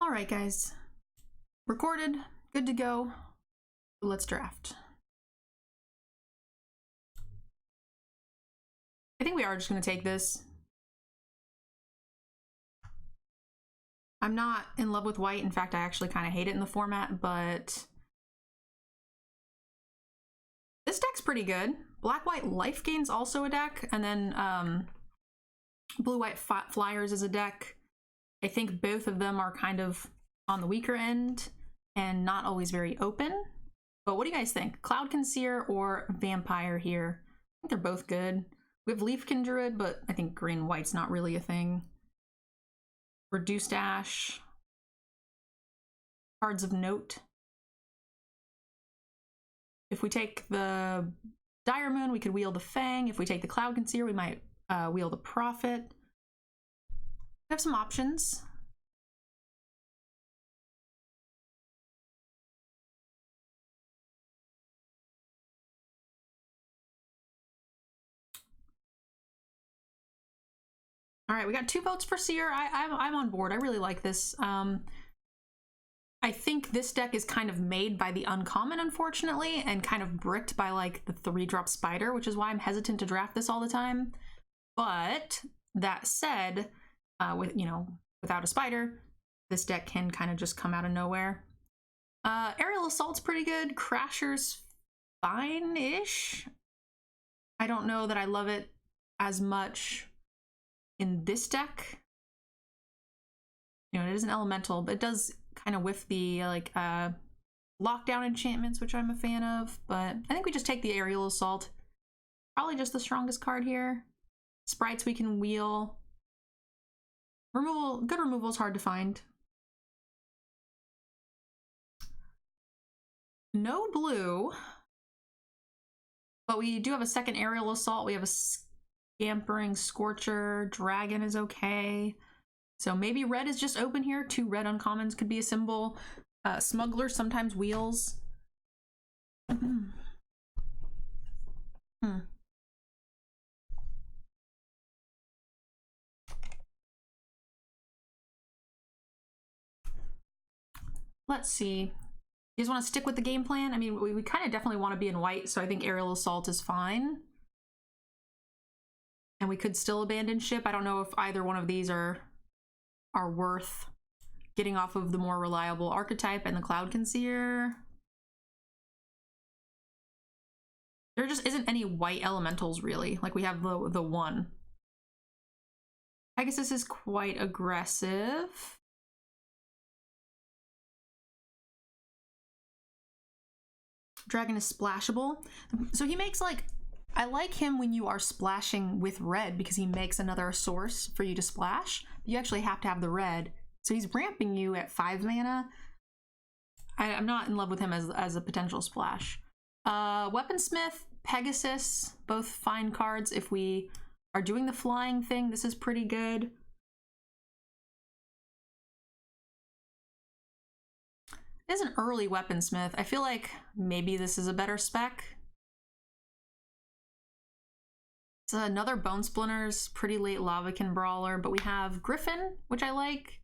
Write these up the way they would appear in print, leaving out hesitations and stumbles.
All right, guys. Recorded, good to go. Let's draft. I think we are just gonna take this. I'm not in love with white. In fact, I actually kind of hate it in the format, but this deck's pretty good. Black-white life gain's also a deck, and then blue-white flyers is a deck. I think both of them are kind of on the weaker end and not always very open. But what do you guys think? Cloud Conceer or Vampire here? I think they're both good. We have Leafkin Druid, but I think green-white's not really a thing. Reduced Ash. Cards of note. If we take the Dire Moon, we could wield the Fang. If we take the Cloud Conceer, we might wield the Prophet. We have some options. All right, we got 2 votes for Seer. I'm on board. I really like this. I think this deck is kind of made by the uncommon, unfortunately, and kind of bricked by like the 3-drop Spider, which is why I'm hesitant to draft this all the time. But that said, without a Spider, this deck can kind of just come out of nowhere. Aerial Assault's pretty good. Crasher's fine-ish. I don't know that I love it as much in this deck. You know, it is an elemental, but it does kind of whiff the lockdown enchantments, which I'm a fan of. But I think we just take the Aerial Assault. Probably just the strongest card here. Sprites we can wheel. Good removal is hard to find. No blue, but we do have a second Aerial Assault. We have a Scampering Scorcher. Dragon is okay. So maybe red is just open here. 2 red uncommons could be a symbol. Smuggler sometimes wheels. Let's see. You guys want to stick with the game plan? I mean, we kind of definitely want to be in white, so I think Aerial Assault is fine. And we could still abandon ship. I don't know if either one of these are worth getting off of the more reliable archetype and the Cloud Conceer. There just isn't any white elementals, really. Like, we have the one. I guess this is quite aggressive. Dragon is splashable. So he makes, like, I like him when you are splashing with red because he makes another source for you to splash. You actually have to have the red. So he's ramping you at 5 mana. I'm not in love with him as a potential splash. Weaponsmith, Pegasus, both fine cards. If we are doing the flying thing, this is pretty good. It is an early Weaponsmith. I feel like maybe this is a better spec. It's another Bone Splinters, pretty late Lavakin Brawler, but we have Griffin, which I like.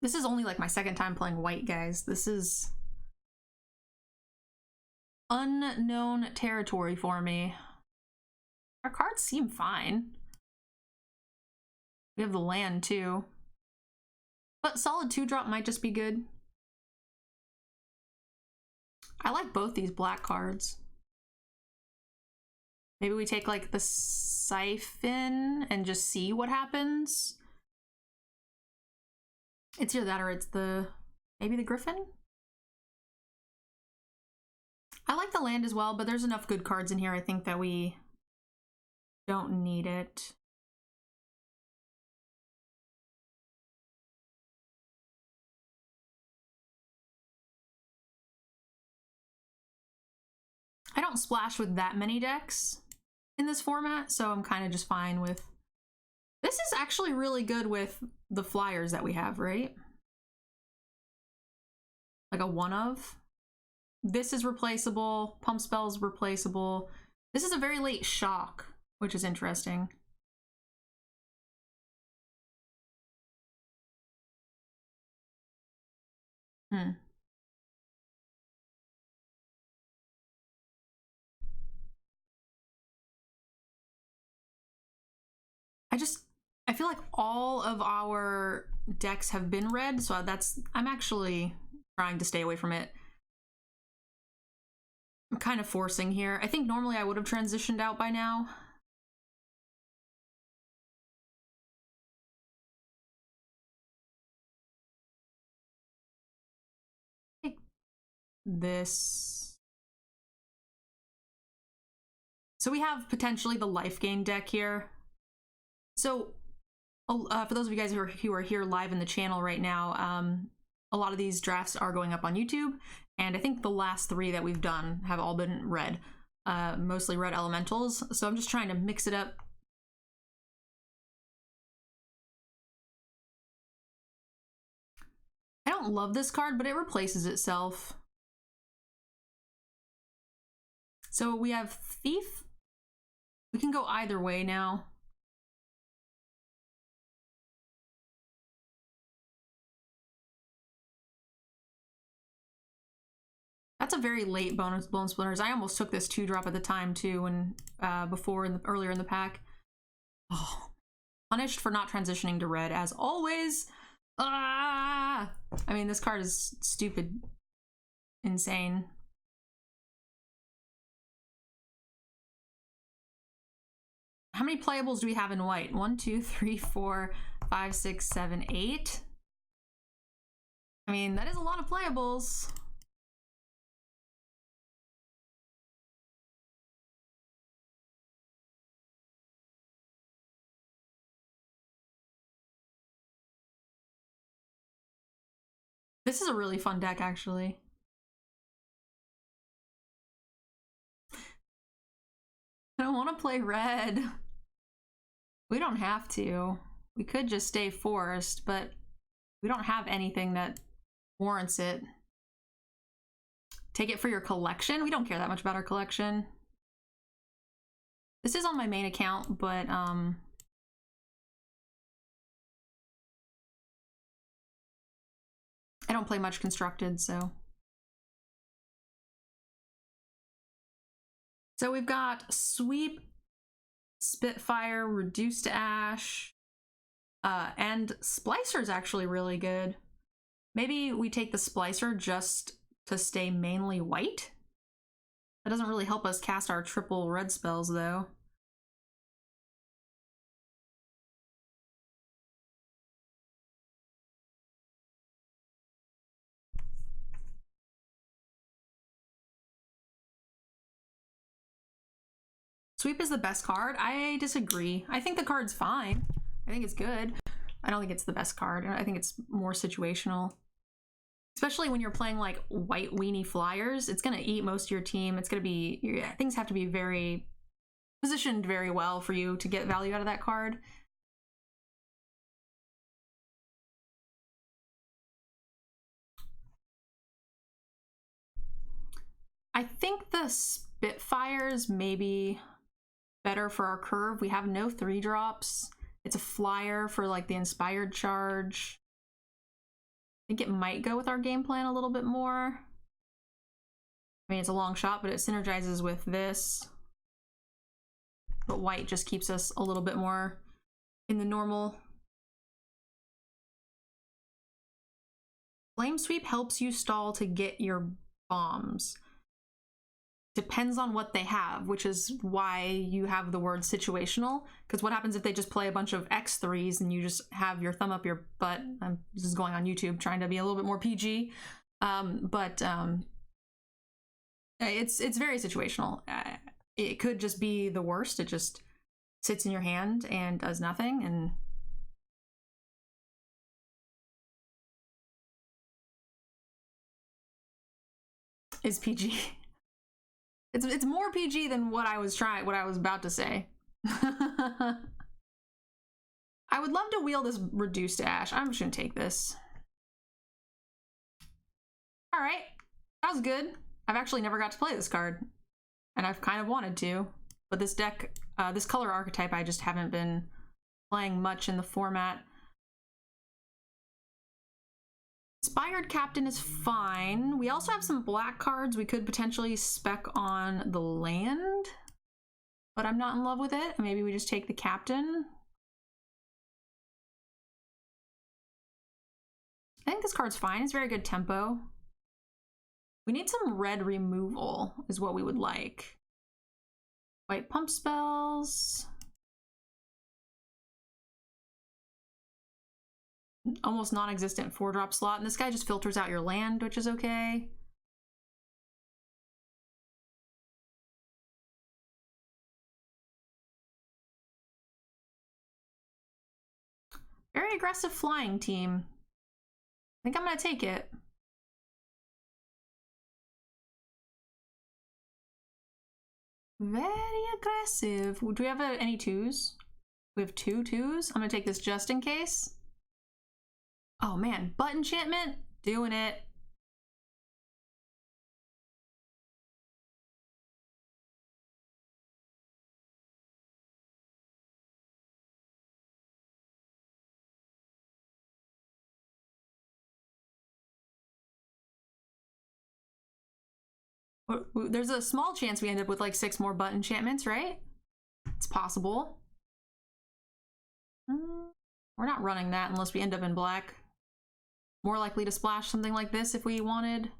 This is only like my 2nd time playing white, guys. This is unknown territory for me. Our cards seem fine. We have the land too. But solid 2-drop might just be good. I like both these black cards. Maybe we take like the Siphon and just see what happens. It's either that or it's maybe the Griffin? I like the land as well, but there's enough good cards in here, I think, that we don't need it. I don't splash with that many decks in this format, so I'm kind of just fine with... This is actually really good with the flyers that we have, right? Like a 1-of. This is replaceable. Pump Spell's replaceable. This is a very late shock, which is interesting. Hmm. I feel like all of our decks have been red, so I'm actually trying to stay away from it. I'm kind of forcing here. I think normally I would have transitioned out by now. Take this. So we have potentially the life gain deck here. So for those of you guys who are here live in the channel right now, a lot of these drafts are going up on YouTube, and I think the last 3 that we've done have all been red, mostly red elementals. So I'm just trying to mix it up. I don't love this card, but it replaces itself. So we have Thief. We can go either way now. That's a very late bonus Bone Splinters. I almost took this 2-drop at the time too, when earlier in the pack. Oh, punished for not transitioning to red as always. Ah! I mean, this card is stupid, insane. How many playables do we have in white? 1, 2, 3, 4, 5, 6, 7, 8. I mean, that is a lot of playables. This is a really fun deck, actually. I don't want to play red. We don't have to. We could just stay forest, but we don't have anything that warrants it. Take it for your collection? We don't care that much about our collection. This is on my main account, but I don't play much constructed, so. So we've got Sweep, Spitfire, Reduced to Ash, and Splicer's actually really good. Maybe we take the Splicer just to stay mainly white? That doesn't really help us cast our triple red spells, though. Sweep is the best card. I disagree. I think the card's fine. I think it's good. I don't think it's the best card. I think it's more situational. Especially when you're playing like white weenie flyers, it's gonna eat most of your team. It's gonna be, things have to be very positioned very well for you to get value out of that card. I think the Spitfires may be better for our curve. We have no 3-drops. It's a flyer for like the inspired charge. I think it might go with our game plan a little bit more. I mean, it's a long shot, but it synergizes with this. But white just keeps us a little bit more in the normal. Flame Sweep helps you stall to get your bombs. Depends on what they have, which is why you have the word situational. Because what happens if they just play a bunch of X3s and you just have your thumb up your butt? This is going on YouTube, trying to be a little bit more PG. It's very situational. It could just be the worst. It just sits in your hand and does nothing, and is PG. It's more PG than what I was about to say. I would love to wheel this Reduced to Ash. I'm just gonna take this. All right, that was good. I've actually never got to play this card, and I've kind of wanted to, but this deck, this color archetype, I just haven't been playing much in the format. Inspired Captain is fine. We also have some black cards we could potentially spec on the land, but I'm not in love with it. Maybe we just take the Captain. I think this card's fine. It's very good tempo. We need some red removal is what we would like. White pump spells. Almost non-existent 4-drop slot, and this guy just filters out your land, which is okay. Very aggressive flying team. I think I'm gonna take it. Very aggressive. Do we have any 2s? We have 2 2s. I'm gonna take this just in case. Oh man, butt enchantment, doing it. There's a small chance we end up with like 6 more butt enchantments, right? It's possible. We're not running that unless we end up in black. More likely to splash something like this if we wanted.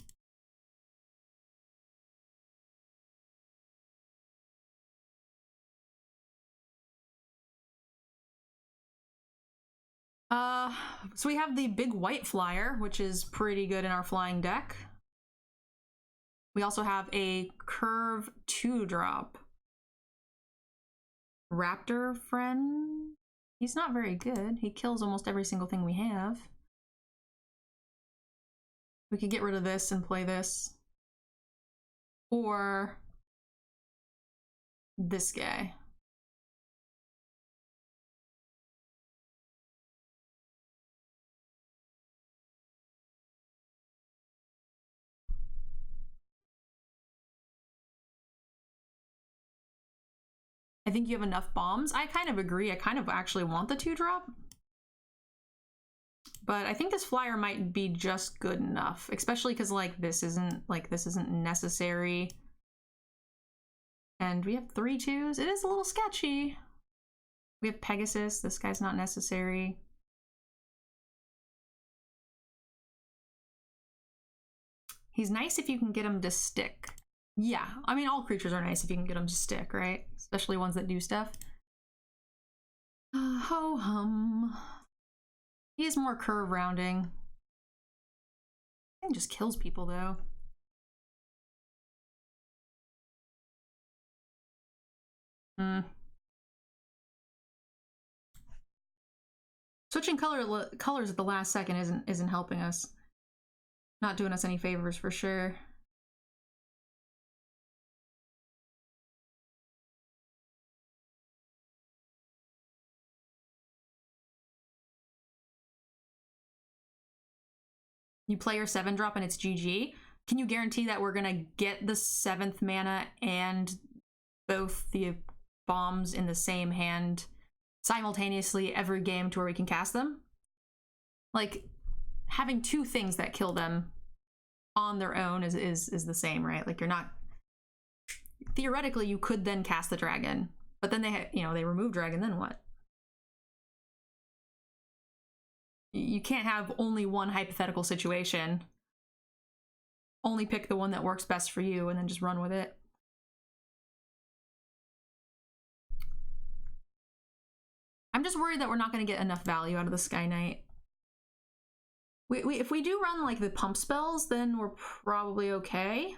So we have the big white flyer, which is pretty good in our flying deck. We also have a curve 2-drop. Raptor friend. He's not very good. He kills almost every single thing we have. We could get rid of this and play this. Or this guy. I think you have enough bombs. I kind of agree. I kind of actually want the 2-drop. But I think this flyer might be just good enough, especially because like this isn't necessary. And we have 3 2s. It is a little sketchy. We have Pegasus. This guy's not necessary. He's nice if you can get him to stick. Yeah, I mean, all creatures are nice if you can get them to stick, right? Especially ones that do stuff. Ho-hum. He has more curve rounding. He just kills people, though. Switching colors at the last second isn't helping us. Not doing us any favors for sure. You play your 7-drop and it's GG. Can you guarantee that we're gonna get the 7th mana and both the bombs in the same hand simultaneously every game to where we can cast them? Like, having 2 things that kill them on their own is the same, right? Like, you're not... Theoretically, you could then cast the dragon, but then they remove dragon, then what? You can't have only one hypothetical situation. Only pick the one that works best for you and then just run with it. I'm just worried that we're not going to get enough value out of the Sky Knight. If we do run like the pump spells, then we're probably okay.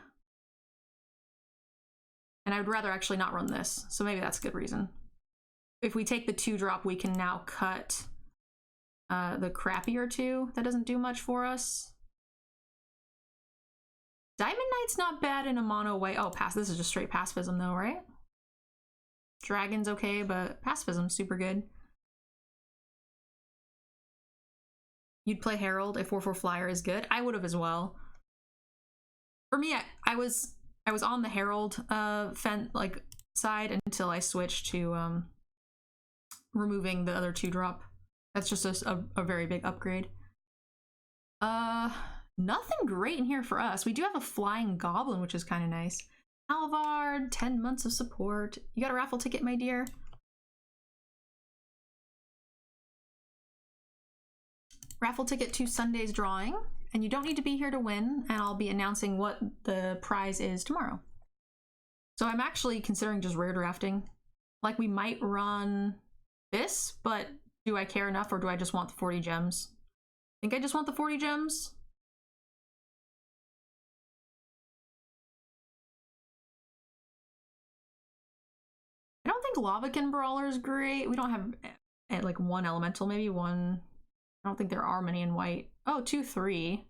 And I would rather actually not run this, so maybe that's a good reason. If we take the 2-drop, we can now cut the crappier 2 that doesn't do much for us. Diamond Knight's not bad in a mono way. Oh, pass. This is just straight pacifism though, right? Dragon's okay, but pacifism's super good. You'd play Herald. A 4/4 flyer is good. I would have as well. For me, I was on the Herald side until I switched to removing the other 2-drop. That's just a very big upgrade. Uh, nothing great in here for us. We do have a flying goblin, which is kind of nice. Alvard, 10 months of support. You got a raffle ticket, my dear? Raffle ticket to Sunday's drawing, and you don't need to be here to win, and I'll be announcing what the prize is tomorrow. So I'm actually considering just rare drafting. Like, we might run this, but do I care enough, or do I just want the 40 gems? I think I just want the 40 gems. I don't think Lavakin Brawler is great. We don't have like one elemental, maybe one. I don't think there are many in white. Oh, 2/3. I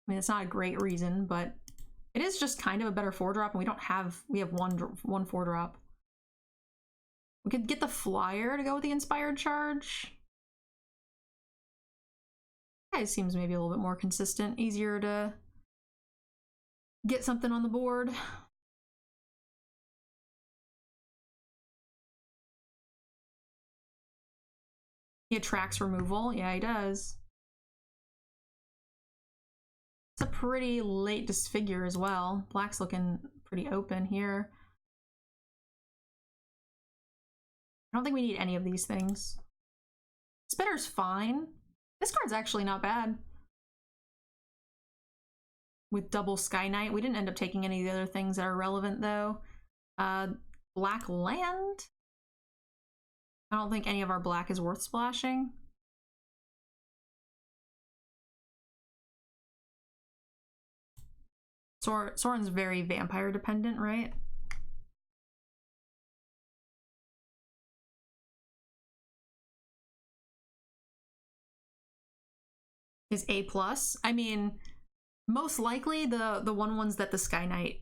mean, it's not a great reason, but it is just kind of a better 4-drop, and we have one 4-drop. We could get the flyer to go with the inspired charge. That seems maybe a little bit more consistent, easier to get something on the board. He attracts removal. Yeah, he does. It's a pretty late disfigure as well. Black's looking pretty open here. I don't think we need any of these things. Spitter's fine. This card's actually not bad. With double Sky Knight. We didn't end up taking any of the other things that are relevant, though. Black land? I don't think any of our black is worth splashing. Soren's very vampire dependent, right? Is A+. I mean, most likely the ones that the Sky Knight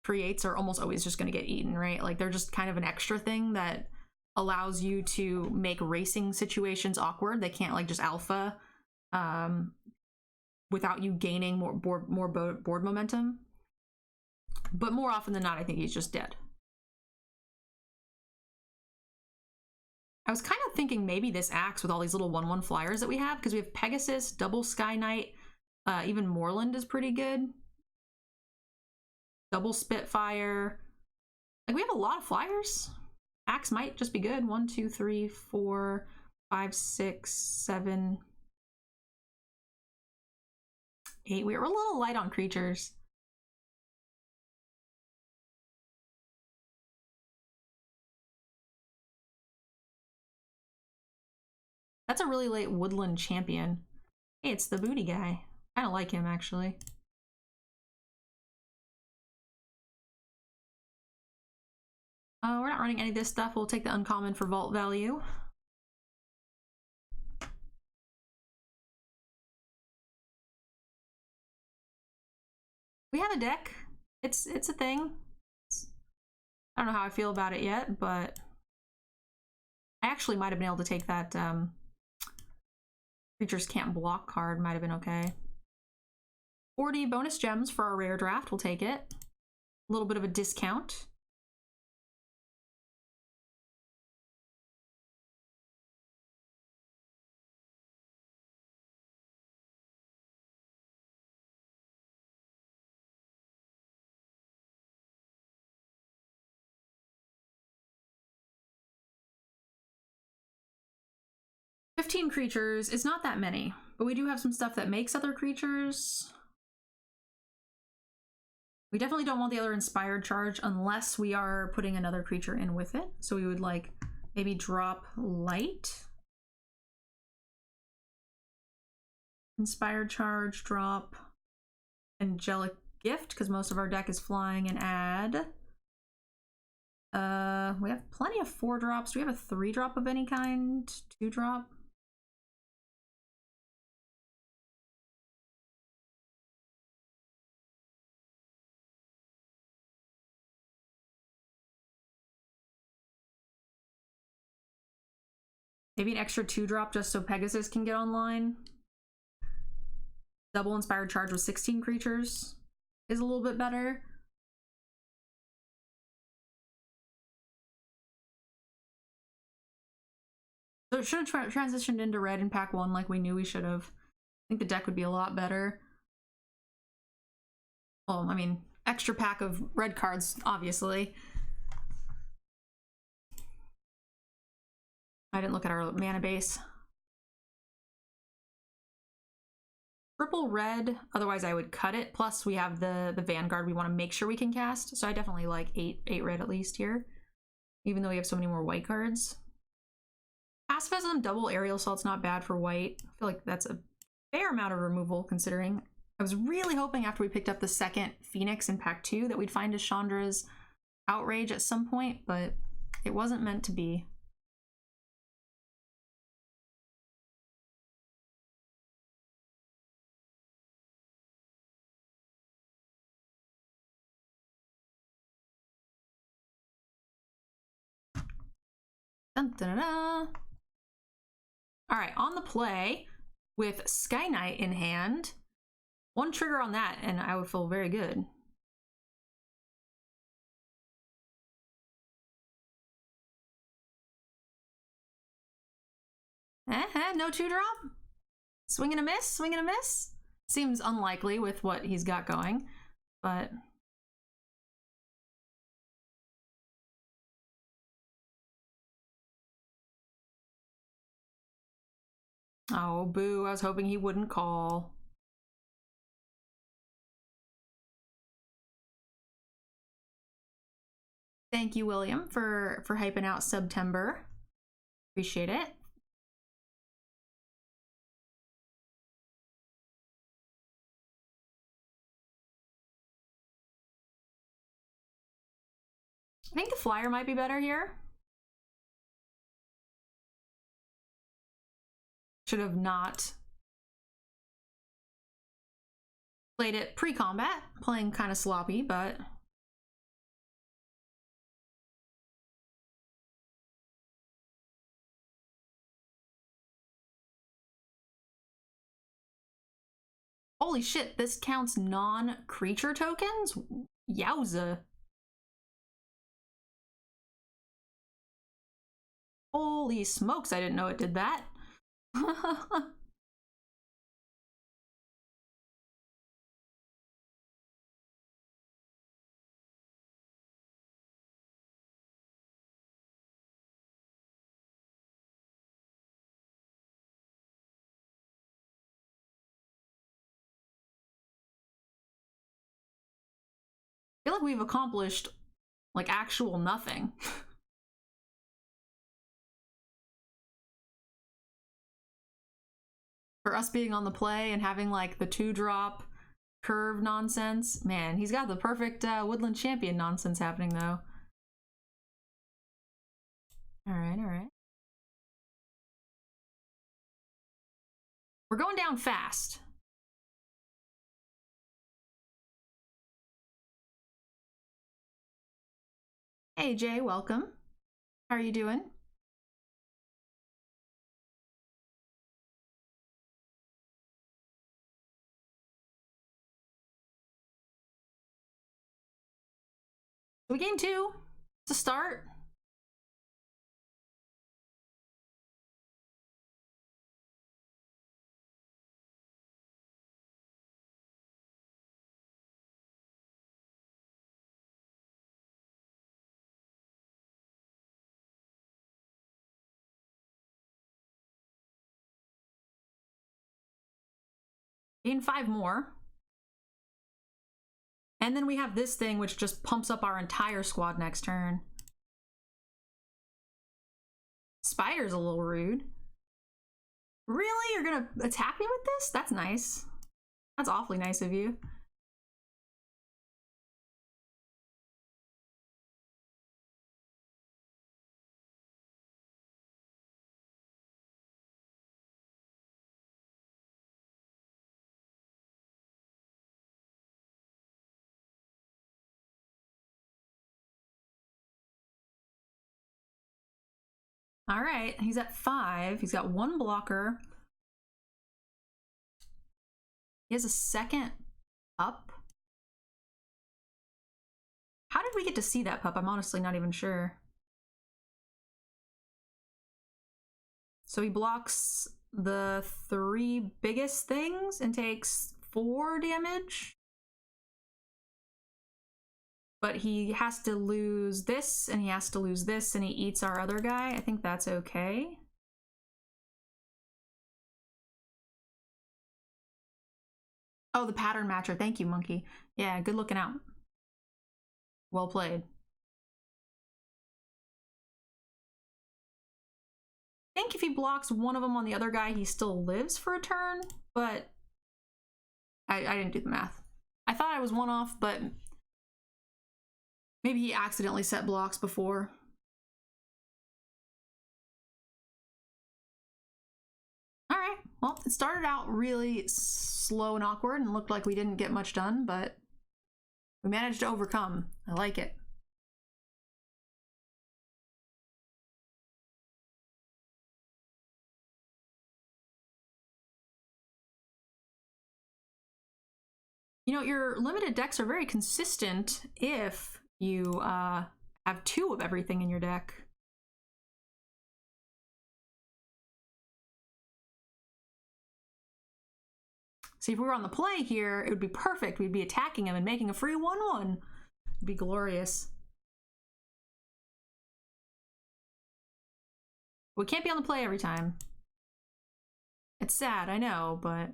creates are almost always just going to get eaten, right? Like, they're just kind of an extra thing that allows you to make racing situations awkward. They can't like just alpha without you gaining more board momentum. But more often than not, I think he's just dead. I was kind of thinking maybe this axe with all these little 1/1 flyers that we have, because we have Pegasus, double Sky Knight, even Moreland is pretty good. Double Spitfire. Like, we have a lot of flyers. Axe might just be good. 1, 2, 3, 4, 5, 6, 7, 8. We're a little light on creatures. That's a really late woodland champion. Hey, it's the booty guy. I don't like him, actually. We're not running any of this stuff. We'll take the uncommon for vault value. We have a deck. It's a thing. I don't know how I feel about it yet, but I actually might have been able to take that Creatures Can't Block card. Might have been okay. 40 bonus gems for our rare draft. We'll take it. A little bit of a discount. $15 creatures is not that many, but we do have some stuff that makes other creatures. We definitely don't want the other inspired charge unless we are putting another creature in with it. So we would like maybe drop light. Inspired charge, drop angelic gift, because most of our deck is flying, and add. We have plenty of 4-drops. Do we have a 3-drop of any kind? 2-drop? Maybe an extra 2-drop just so Pegasus can get online. Double inspired charge with 16 creatures is a little bit better. So it should have transitioned into red in pack 1 like we knew we should have. I think the deck would be a lot better. Well, I mean, extra pack of red cards, obviously. I didn't look at our mana base. Triple red, otherwise I would cut it. Plus we have the Vanguard we want to make sure we can cast. So I definitely like 8 red at least here. Even though we have so many more white cards. Pacifism, double aerial assault's not bad for white. I feel like that's a fair amount of removal considering. I was really hoping after we picked up the second Phoenix in pack 2 that we'd find a Chandra's Outrage at some point, but it wasn't meant to be. Dun, dun, dun, dun. All right, on the play with Sky Knight in hand. One trigger on that and I would feel very good. No 2-drop? Swing and a miss, swing and a miss? Seems unlikely with what he's got going, but... Oh, boo, I was hoping he wouldn't call. Thank you, William, for hyping out September. Appreciate it. I think the flyer might be better here. Should have not played it pre-combat, playing kind of sloppy, but... Holy shit, this counts non-creature tokens? Yowza. Holy smokes, I didn't know it did that. I feel like we've accomplished, like, actual nothing. For us being on the play and having, like, the 2-drop curve nonsense. Man, he's got the perfect Woodland Champion nonsense happening, though. Alright, alright. We're going down fast. Hey, Jay, welcome. How are you doing? We gained 2. It's a start. Gain 5 more. And then we have this thing which just pumps up our entire squad next turn. Spider's a little rude. Really? You're gonna attack me with this? That's nice. That's awfully nice of you. All right, he's at 5. He's got 1 blocker. He has a second up. How did we get to see that pup? I'm honestly not even sure. So he blocks the 3 biggest things and takes 4 damage. But he has to lose this, and he has to lose this, and he eats our other guy. I think that's okay. Oh, the pattern matcher. Thank you, Monkey. Yeah, good looking out. Well played. I think if he blocks one of them on the other guy, he still lives for a turn, but I didn't do the math. I thought I was 1 off, but maybe he accidentally set blocks before. All right, well, it started out really slow and awkward and looked like we didn't get much done, but we managed to overcome. I like it. You know, your limited decks are very consistent if you have 2 of everything in your deck. See, if we were on the play here, it would be perfect. We'd be attacking him and making a free 1/1. It'd be glorious. We can't be on the play every time. It's sad, I know, but...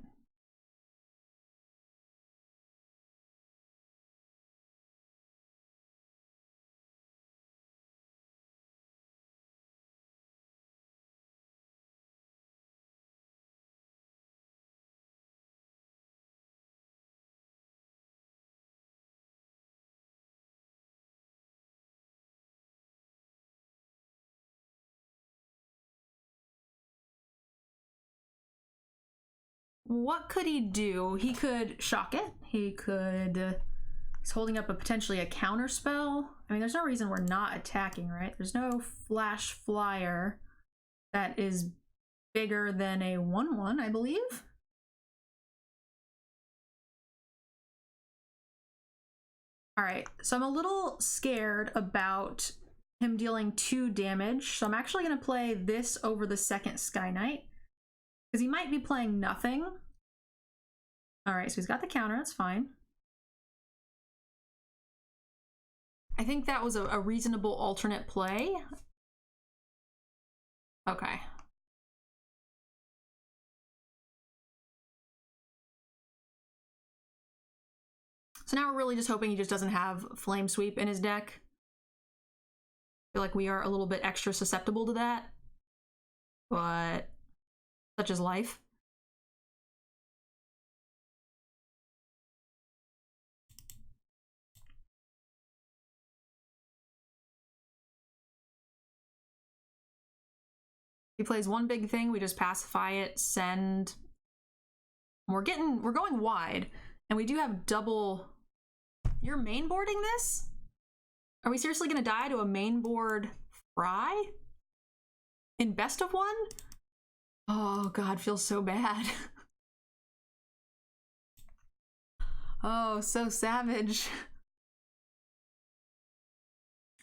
what could he do? He could shock it. He could... He's holding up potentially a counter spell. I mean, there's no reason we're not attacking, right? There's no flash flyer that is bigger than a 1/1, I believe. All right, so I'm a little scared about him dealing 2 damage. So I'm actually going to play this over the second Sky Knight, because he might be playing nothing. All right, so he's got the counter, that's fine. I think that was a reasonable alternate play. Okay. So now we're really just hoping he just doesn't have Flame Sweep in his deck. I feel like we are a little bit extra susceptible to that, but such is life. He plays 1 big thing, we just pacify it, send. We're going wide, and we do have double. You're main boarding this? Are we seriously gonna die to a main board Fry? In best of 1? Oh god, feels so bad. Oh, so savage.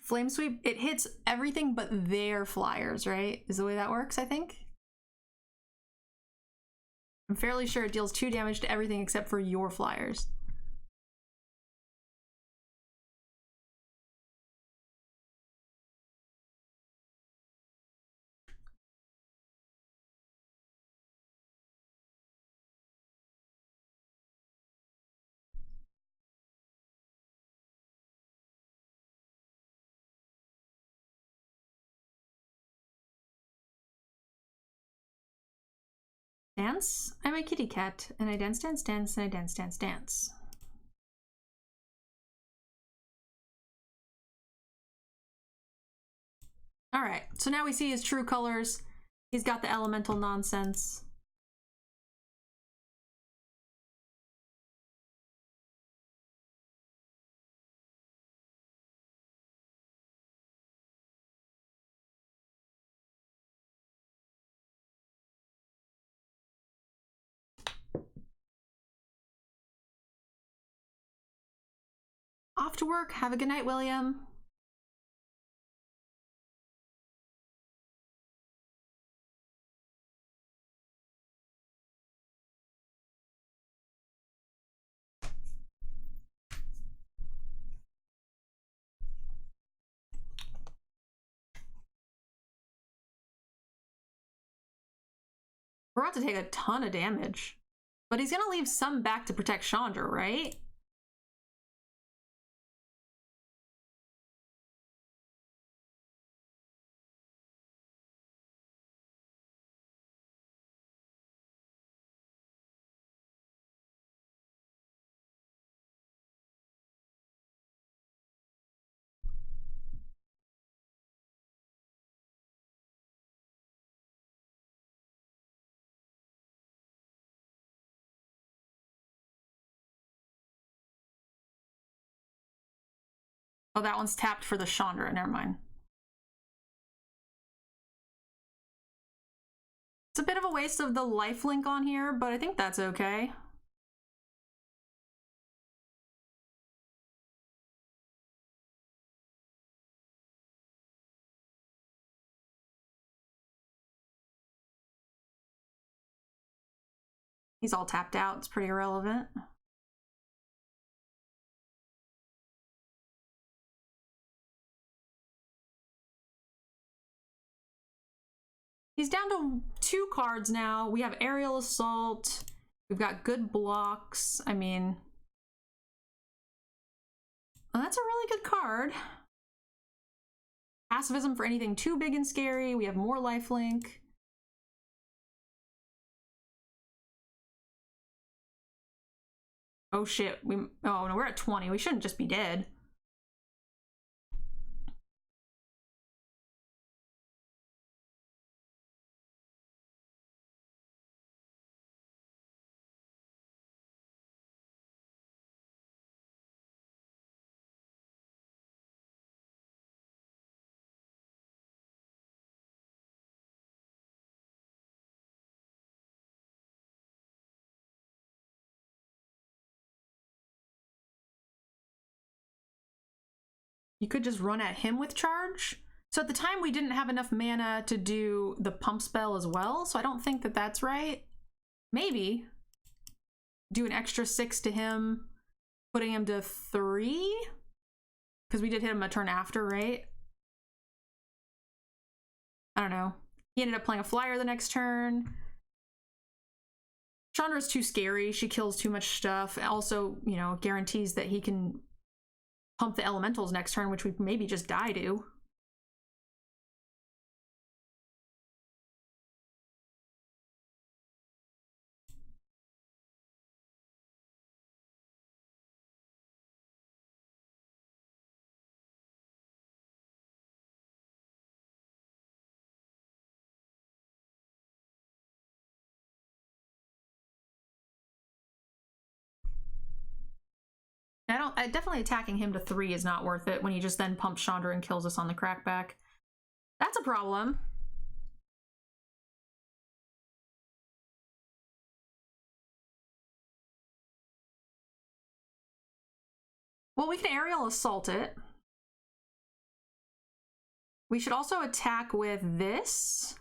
Flame Sweep, it hits everything but their flyers, right? Is the way that works, I think? I'm fairly sure it deals 2 damage to everything except for your flyers. Dance? I'm a kitty cat, and I dance, dance, dance, and I dance, dance, dance. All right, so now we see his true colors. He's got the elemental nonsense. Off to work. Have a good night, William. We're about to take a ton of damage. But he's gonna leave some back to protect Chandra, right? Oh, that one's tapped for the Chandra. Never mind. It's a bit of a waste of the lifelink on here, but I think that's okay. He's all tapped out. It's pretty irrelevant. He's down to 2 cards now. We have Aerial Assault. We've got good blocks. I mean, well, that's a really good card. Pacifism for anything too big and scary. We have more lifelink. Oh shit. Oh no, we're at 20. We shouldn't just be dead. You could just run at him with charge. So at the time we didn't have enough mana to do the pump spell as well, so I don't think that that's right. Maybe do an extra 6 to him, putting him to 3, because we did hit him a turn after, right? I don't know. He ended up playing a flyer the next turn. Chandra's too scary. She kills too much stuff. Also, you know, guarantees that he can pump the elementals next turn, which we maybe just die to. Definitely attacking him to 3 is not worth it when he just then pumps Chandra and kills us on the crackback. That's a problem. Well, we can aerial assault it. We should also attack with this.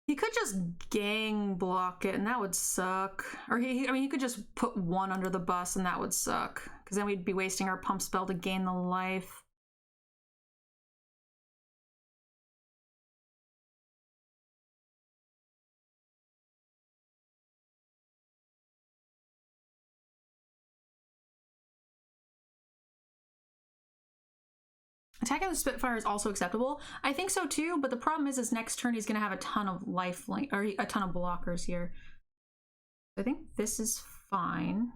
He could just gang block it, and that would suck. Or I mean, he could just put 1 under the bus, and that would suck. Because then we'd be wasting our pump spell to gain the life. Attacking with Spitfire is also acceptable. I think so too, but the problem is next turn he's going to have a ton of lifelink, or a ton of blockers here. I think this is fine.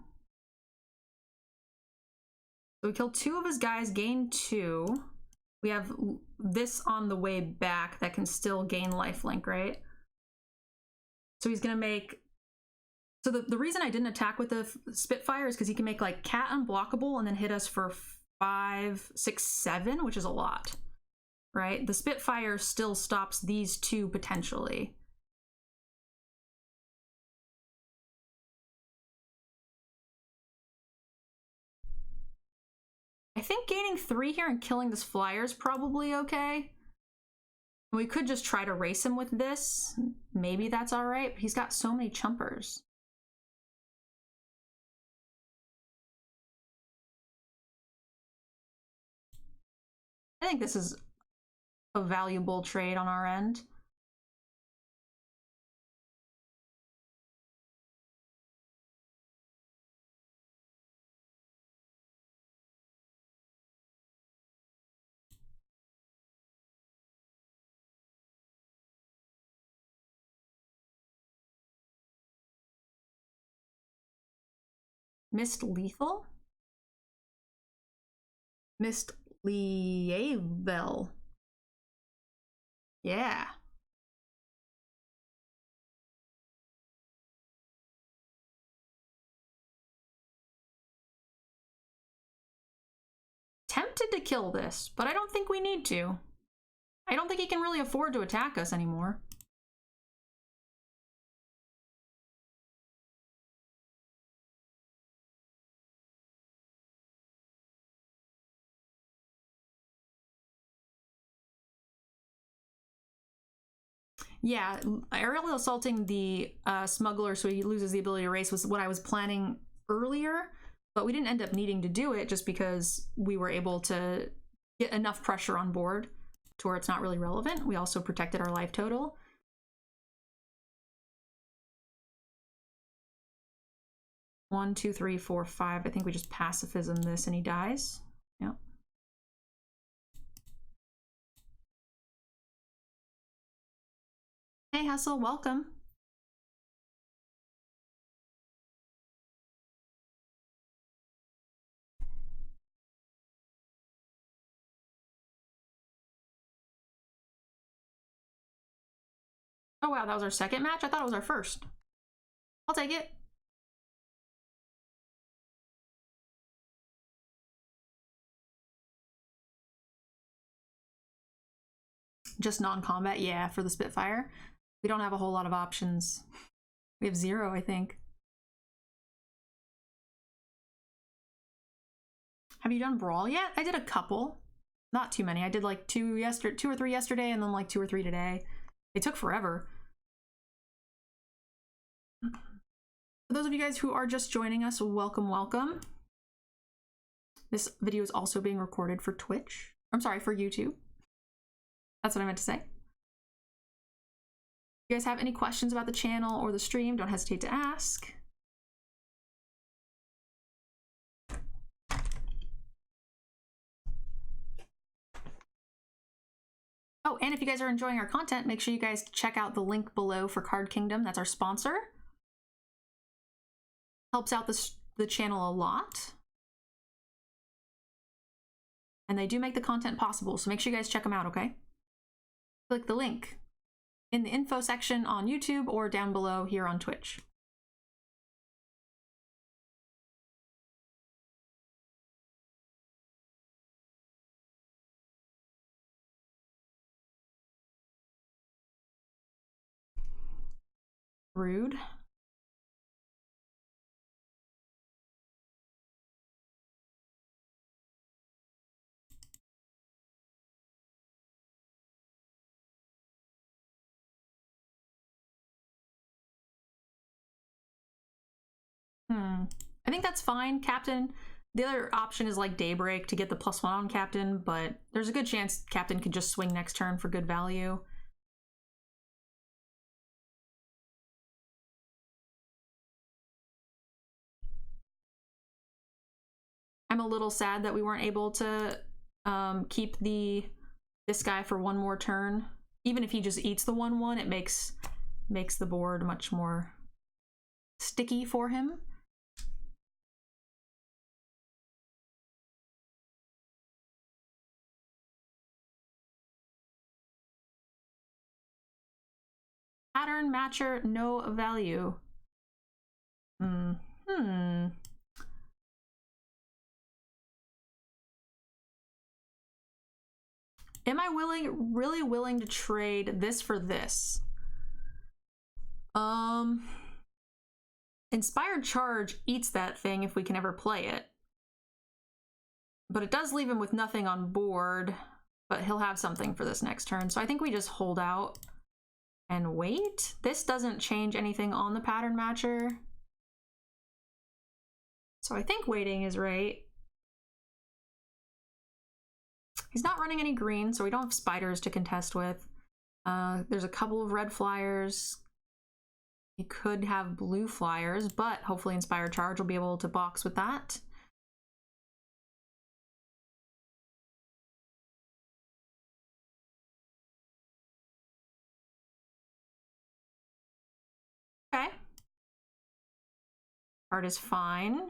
So we kill 2 of his guys, gain 2. We have this on the way back that can still gain lifelink, right? So he's going to make... So the reason I didn't attack with the Spitfire is because he can make like cat unblockable and then hit us for 5, 6, 7, which is a lot. right? The Spitfire still stops these two potentially. I think gaining 3 here and killing this flyer is probably okay. We could just try to race him with this. Maybe that's all right, but he's got so many chumpers. I think this is a valuable trade on our end. Missed lethal? Missed Lievel. Yeah. Tempted to kill this, but I don't think we need to. I don't think he can really afford to attack us anymore. Yeah, aerial assaulting the smuggler so he loses the ability to race was what I was planning earlier, but we didn't end up needing to do it just because we were able to get enough pressure on board to where it's not really relevant. We also protected our life total. One, two, three, four, five. I think we just pacifism this and he dies. Yep. Hey, Hustle, welcome. Oh wow, that was our second match? I thought it was our first. I'll take it. Just non-combat, yeah, for the Spitfire. We don't have a whole lot of options. We have 0, I think. Have you done Brawl yet? I did a couple. Not too many. I did like 2 or 3 yesterday and then like 2 or 3 today. They took forever. For those of you guys who are just joining us, welcome, welcome. This video is also being recorded for Twitch. I'm sorry, for YouTube. That's what I meant to say. If you guys have any questions about the channel or the stream, don't hesitate to ask. Oh, and if you guys are enjoying our content, make sure you guys check out the link below for Card Kingdom. That's our sponsor. Helps out the channel a lot. And they do make the content possible, so make sure you guys check them out, okay? Click the link in the info section on YouTube or down below here on Twitch. Rude. I think that's fine, Captain. The other option is like Daybreak to get the +1 on Captain, but there's a good chance Captain could just swing next turn for good value. I'm a little sad that we weren't able to keep this guy for 1 more turn. Even if he just eats the 1/1, it makes the board much more sticky for him. Pattern matcher, no value. Am I really willing to trade this for this? Inspired Charge eats that thing if we can ever play it. But it does leave him with nothing on board, but he'll have something for this next turn. So I think we just hold out and wait. This doesn't change anything on the pattern matcher. So I think waiting is right. He's not running any green, so we don't have spiders to contest with. There's a couple of red flyers. He could have blue flyers, but hopefully Inspired Charge will be able to box with that. Okay. Card is fine.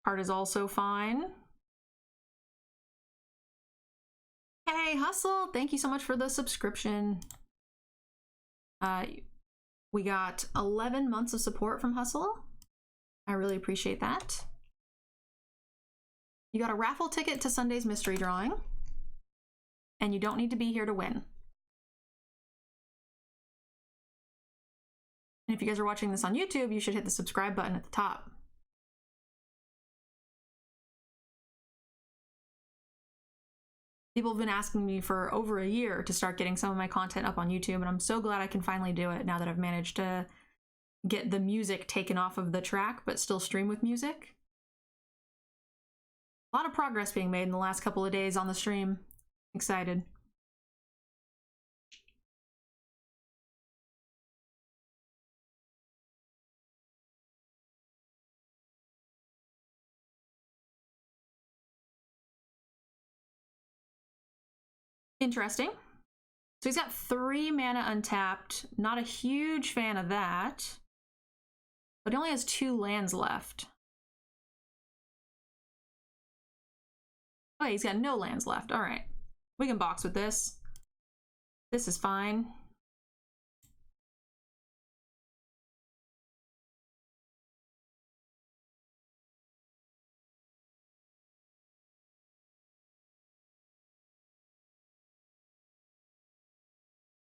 Card is also fine. Hey, Hustle, thank you so much for the subscription. We got 11 months of support from Hustle. I really appreciate that. You got a raffle ticket to Sunday's mystery drawing, and you don't need to be here to win. And if you guys are watching this on YouTube, you should hit the subscribe button at the top. People have been asking me for over a year to start getting some of my content up on YouTube, and I'm so glad I can finally do it now that I've managed to get the music taken off of the track, but still stream with music. A lot of progress being made in the last couple of days on the stream. Excited. Interesting. So he's got 3 mana untapped. Not a huge fan of that. But he only has 2 lands left. Oh, he's got no lands left. All right. We can box with this. This is fine.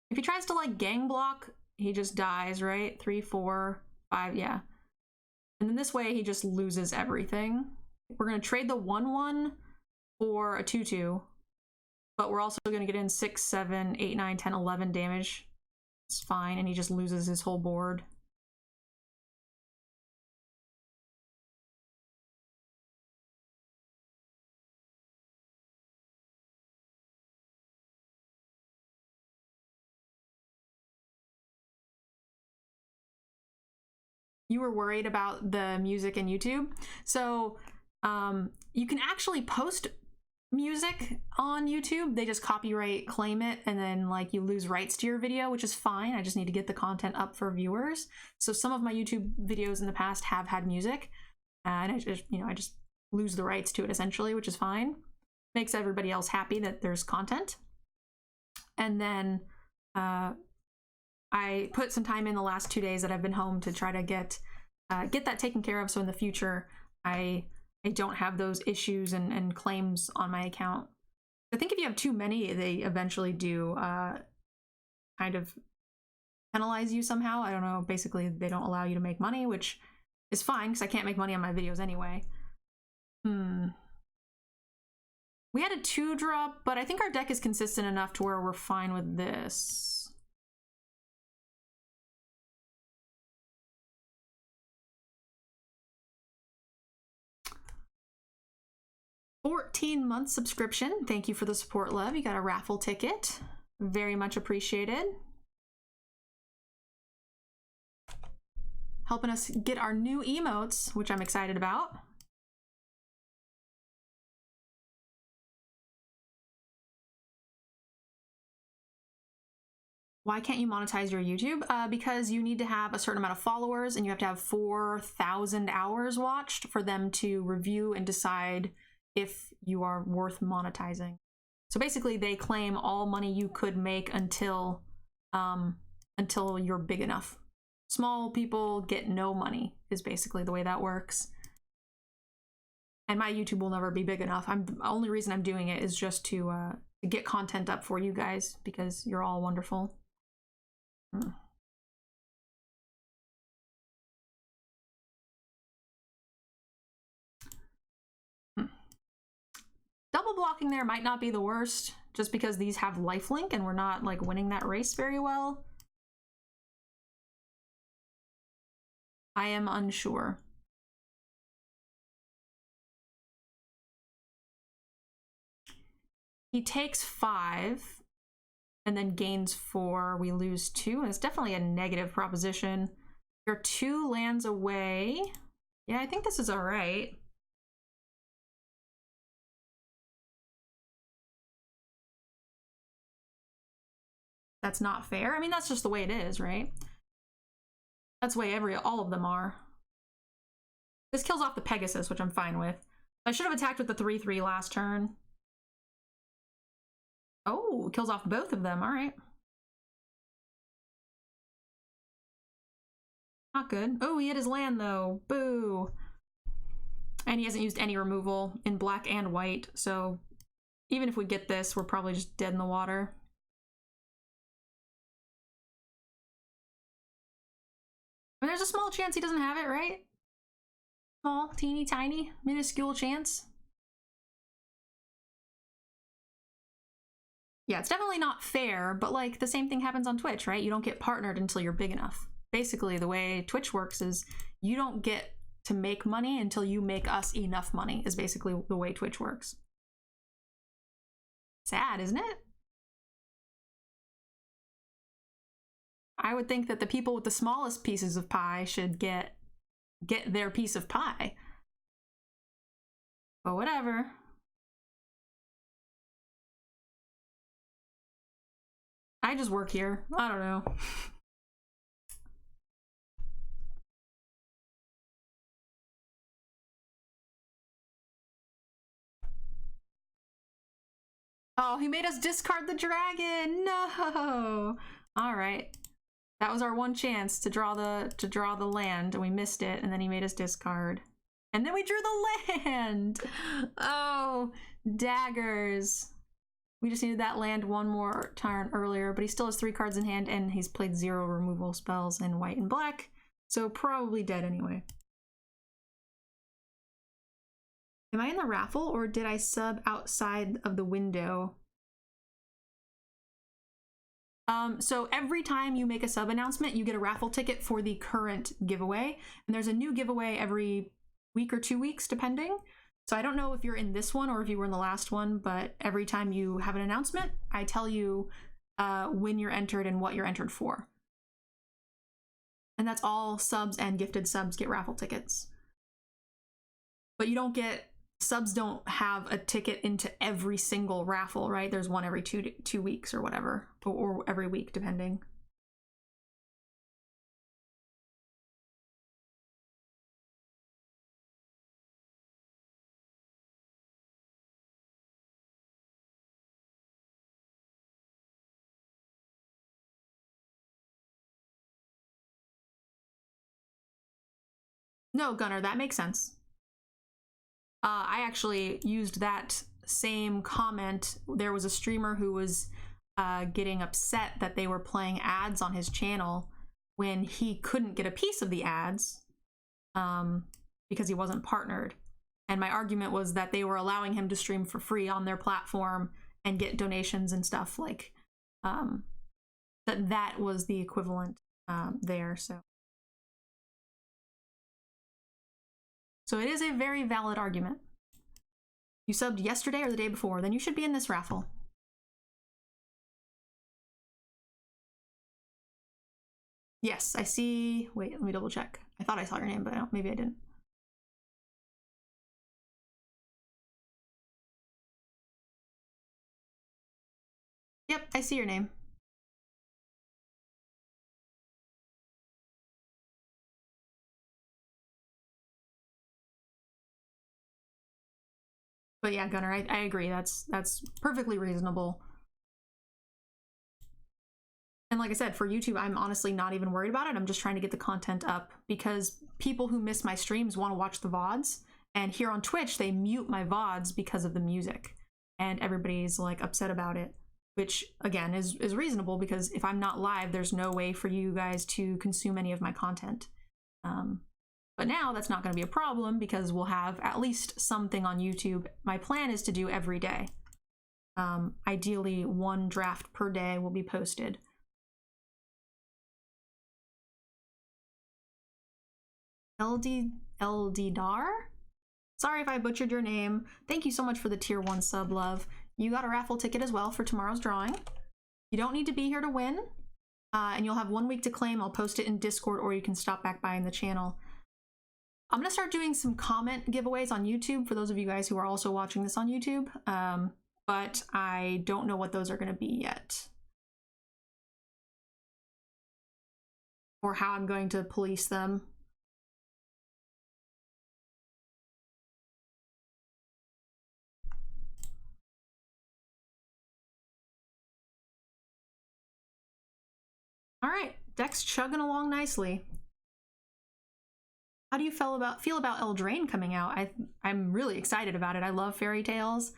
If he tries to like gang block, he just dies, right? 3, 4, 5, yeah. And then this way he just loses everything. We're gonna trade the 1/1 for a 2/2, but we're also gonna get in 6, 7, 8, 9, 10, 11 damage. It's fine, and he just loses his whole board. You were worried about the music in YouTube. So you can actually post music on YouTube. They just copyright claim it, and then like you lose rights to your video, which is fine. I just need to get the content up for viewers. So some of my YouTube videos in the past have had music, and I just lose the rights to it essentially, which is fine. Makes everybody else happy that there's content. And then I put some time in the last 2 days that I've been home to try to get that taken care of, so in the future I don't have those issues and claims on my account. I think if you have too many, they eventually do kind of penalize you somehow. I don't know, basically they don't allow you to make money, which is fine because I can't make money on my videos anyway. We had a 2-drop, but I think our deck is consistent enough to where we're fine with this. 14-month subscription. Thank you for the support, love. You got a raffle ticket. Very much appreciated. Helping us get our new emotes, which I'm excited about. Why can't you monetize your YouTube? Because you need to have a certain amount of followers, and you have to have 4,000 hours watched for them to review and decide if you are worth monetizing. So basically they claim all money you could make until you're big enough. Small people get no money is basically the way that works. And my YouTube will never be big enough. The only reason I'm doing it is just to get content up for you guys because you're all wonderful. Double blocking there might not be the worst, just because these have lifelink and we're not like winning that race very well. I am unsure. He takes 5 and then gains 4. We lose 2, and it's definitely a negative proposition. You're 2 lands away. Yeah, I think this is all right. That's not fair. I mean, that's just the way it is, right? That's the way all of them are. This kills off the Pegasus, which I'm fine with. I should have attacked with the 3/3 last turn. Oh, kills off both of them. All right. Not good. Oh, he hit his land though. Boo. And he hasn't used any removal in black and white, so even if we get this, we're probably just dead in the water. I mean, there's a small chance he doesn't have it, right? Small, teeny tiny, minuscule chance. Yeah, it's definitely not fair, but like the same thing happens on Twitch, right? You don't get partnered until you're big enough. Basically, the way Twitch works is you don't get to make money until you make us enough money, is basically the way Twitch works. Sad, isn't it? I would think that the people with the smallest pieces of pie should get their piece of pie. But whatever. I just work here. I don't know. Oh, he made us discard the dragon. No. All right. That was our one chance to draw the land, and we missed it, and then he made us discard. And then we drew the land. Oh, daggers. We just needed that land one more turn earlier, but he still has 3 cards in hand, and he's played 0 removal spells in white and black, so probably dead anyway. Am I in the raffle, or did I sub outside of the window? So every time you make a sub announcement, you get a raffle ticket for the current giveaway, and there's a new giveaway every week or 2 weeks, depending. So I don't know if you're in this one or if you were in the last one, but every time you have an announcement, I tell you when you're entered and what you're entered for. And that's all subs and gifted subs get raffle tickets. But you don't get, subs don't have a ticket into every single raffle, right? There's one every two weeks or whatever, or every week, depending. No, Gunnar, that makes sense. I actually used that same comment. There was a streamer who was getting upset that they were playing ads on his channel when he couldn't get a piece of the ads because he wasn't partnered. And my argument was that they were allowing him to stream for free on their platform and get donations and stuff, like that was the equivalent there. So it is a very valid argument. You subbed yesterday or the day before, then you should be in this raffle. Yes, I see. Wait, let me double check. I thought I saw your name, but maybe I didn't. Yep, I see your name. But yeah, Gunnar, I agree. That's perfectly reasonable. And like I said, for YouTube, I'm honestly not even worried about it. I'm just trying to get the content up because people who miss my streams want to watch the VODs. And here on Twitch, they mute my VODs because of the music. And everybody's like upset about it, which again is reasonable because if I'm not live, there's no way for you guys to consume any of my content. But now that's not going to be a problem because we'll have at least something on YouTube. My plan is to do every day. Ideally, 1 draft per day will be posted. Eldidar? Sorry if I butchered your name. Thank you so much for the tier 1 sub, love. You got a raffle ticket as well for tomorrow's drawing. You don't need to be here to win, and you'll have 1 week to claim. I'll post it in Discord, or you can stop back by in the channel. I'm gonna start doing some comment giveaways on YouTube for those of you guys who are also watching this on YouTube, but I don't know what those are gonna be yet. Or how I'm going to police them. All right, deck's chugging along nicely. How do you feel about Eldraine coming out? I'm really excited about it. I love fairy tales.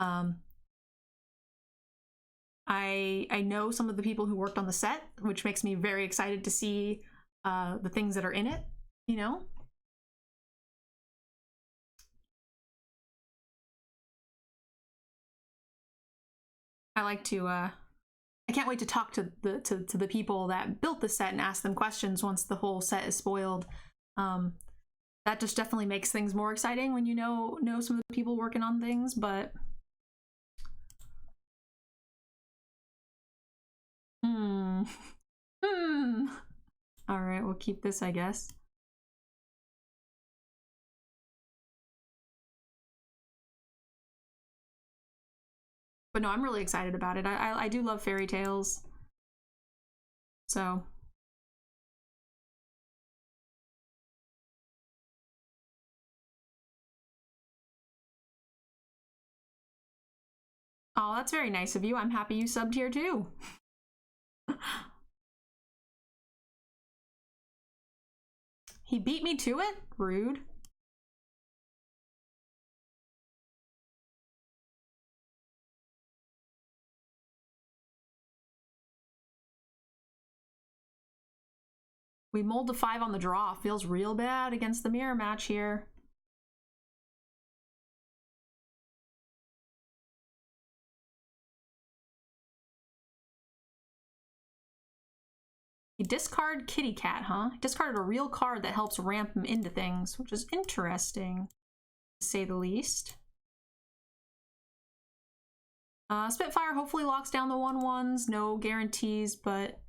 I know some of the people who worked on the set, which makes me very excited to see the things that are in it, you know? I like to I can't wait to talk to the people that built the set and ask them questions once the whole set is spoiled. That just definitely makes things more exciting when you know some of the people working on things, but all right, we'll keep this, I guess. But no, I'm really excited about it. I do love fairy tales. So. Oh, that's very nice of you. I'm happy you subbed here too. He beat me to it? Rude. We mulled a 5 on the draw. Feels real bad against the mirror match here. He discarded Kitty Cat, huh? He discarded a real card that helps ramp him into things, which is interesting, to say the least. Spitfire hopefully locks down the 1/1s. No guarantees, but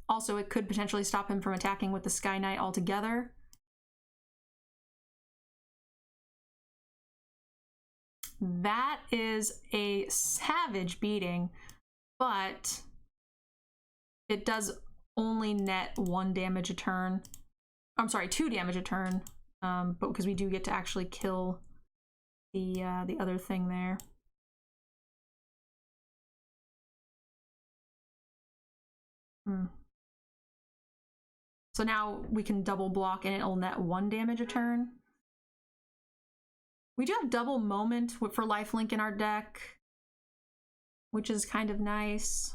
also it could potentially stop him from attacking with the Sky Knight altogether. That is a savage beating, but it does only net 1 damage a turn. I'm sorry, 2 damage a turn, but because we do get to actually kill the other thing there. So now we can double block and it'll net 1 damage a turn. We do have double moment for lifelink in our deck, which is kind of nice.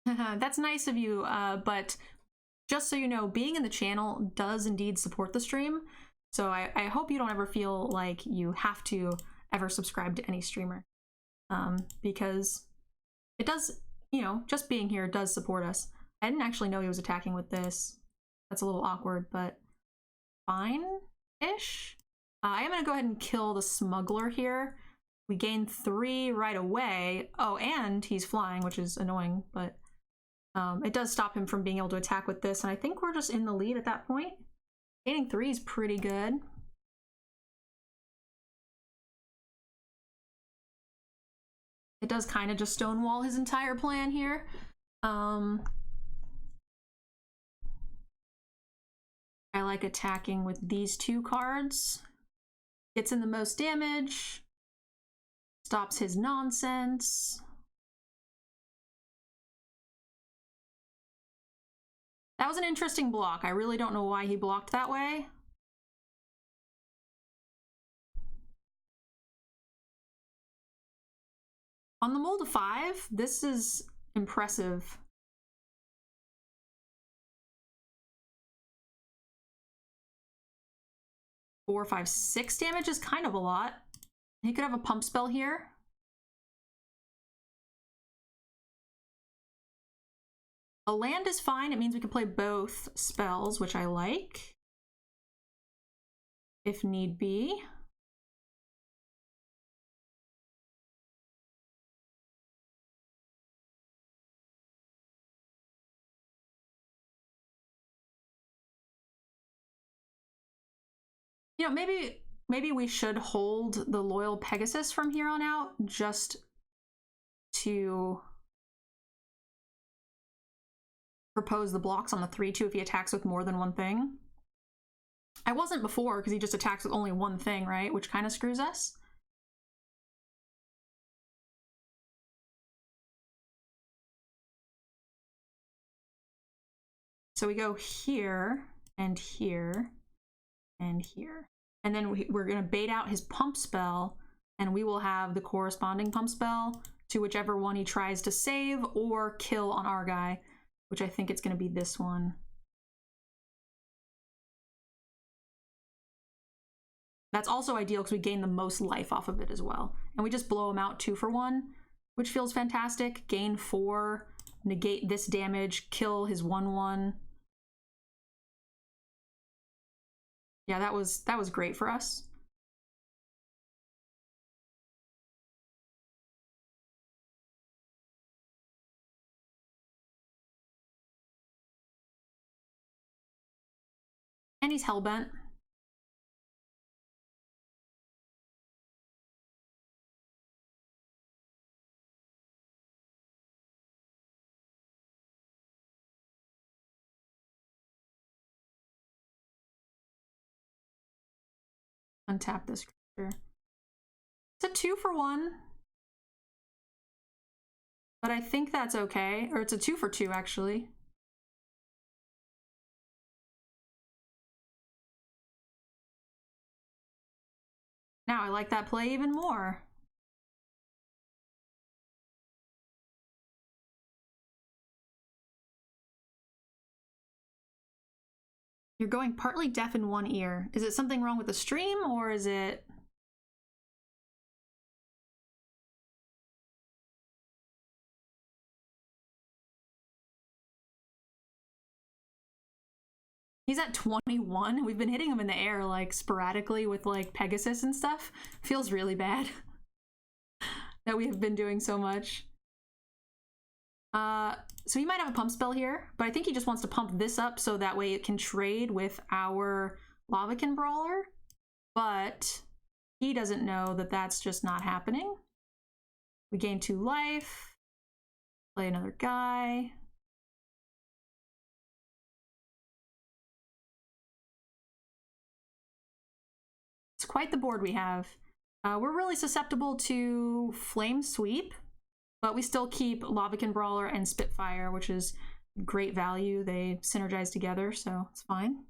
That's nice of you, but just so you know, being in the channel does indeed support the stream. So I hope you don't ever feel like you have to ever subscribe to any streamer, because it does, you know, just being here does support us. I didn't actually know he was attacking with this. That's a little awkward, but fine-ish. I am gonna go ahead and kill the smuggler here. We gain 3 right away. Oh, and he's flying, which is annoying, but it does stop him from being able to attack with this, and I think we're just in the lead at that point. Gaining 3 is pretty good. It does kind of just stonewall his entire plan here. I like attacking with these 2 cards. Gets in the most damage. Stops his nonsense. That was an interesting block. I really don't know why he blocked that way. On the mold of 5, this is impressive. 4, 5, 6 damage is kind of a lot. He could have a pump spell here. A land is fine. It means we can play both spells, which I like, if need be. You know, maybe we should hold the Loyal Pegasus from here on out, just to propose the blocks on the 3/2 if he attacks with more than one thing. I wasn't before because he just attacks with only one thing, right? Which kind of screws us. So we go here and here and here. And then we're going to bait out his pump spell, and we will have the corresponding pump spell to whichever one he tries to save or kill on our guy, which I think it's going to be this one. That's also ideal because we gain the most life off of it as well. And we just blow him out 2 for 1, which feels fantastic. Gain 4, negate this damage, kill his 1/1. Yeah, that was great for us. And he's hellbent. Untap this creature. It's a 2 for 1. But I think that's okay. Or it's a 2 for 2, actually. Now I like that play even more. You're going partly deaf in one ear. Is it something wrong with the stream, or is it... He's at 21. We've been hitting him in the air, like, sporadically with, like, Pegasus and stuff. Feels really bad that we have been doing so much. So he might have a pump spell here, but I think he just wants to pump this up so that way it can trade with our Lavakin Brawler. But he doesn't know that that's just not happening. We gain 2 life. Play another guy. It's quite the board we have. We're really susceptible to Flame Sweep, but we still keep Lavakin Brawler and Spitfire, which is great value. They synergize together, so it's fine.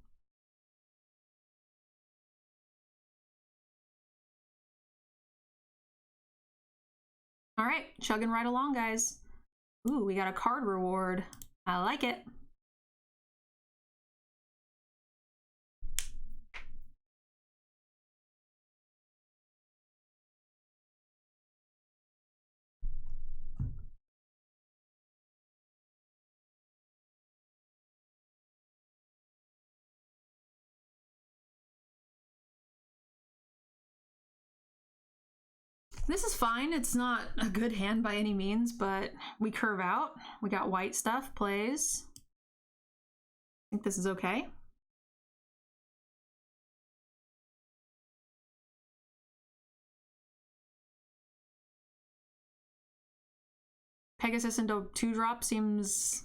All right, chugging right along, guys. Ooh, we got a card reward. I like it. This is fine. It's not a good hand by any means, but we curve out. We got white stuff, plays. I think this is okay. Pegasus into 2-drop seems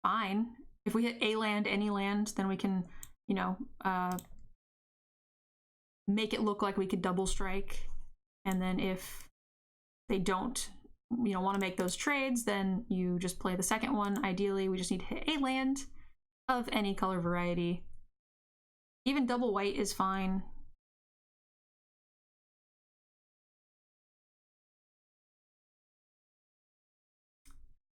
fine. If we hit a land, any land, then we can, you know, make it look like we could double strike. And then if they don't, you know, want to make those trades, then you just play the second one. Ideally, we just need to hit a land of any color variety. Even double white is fine.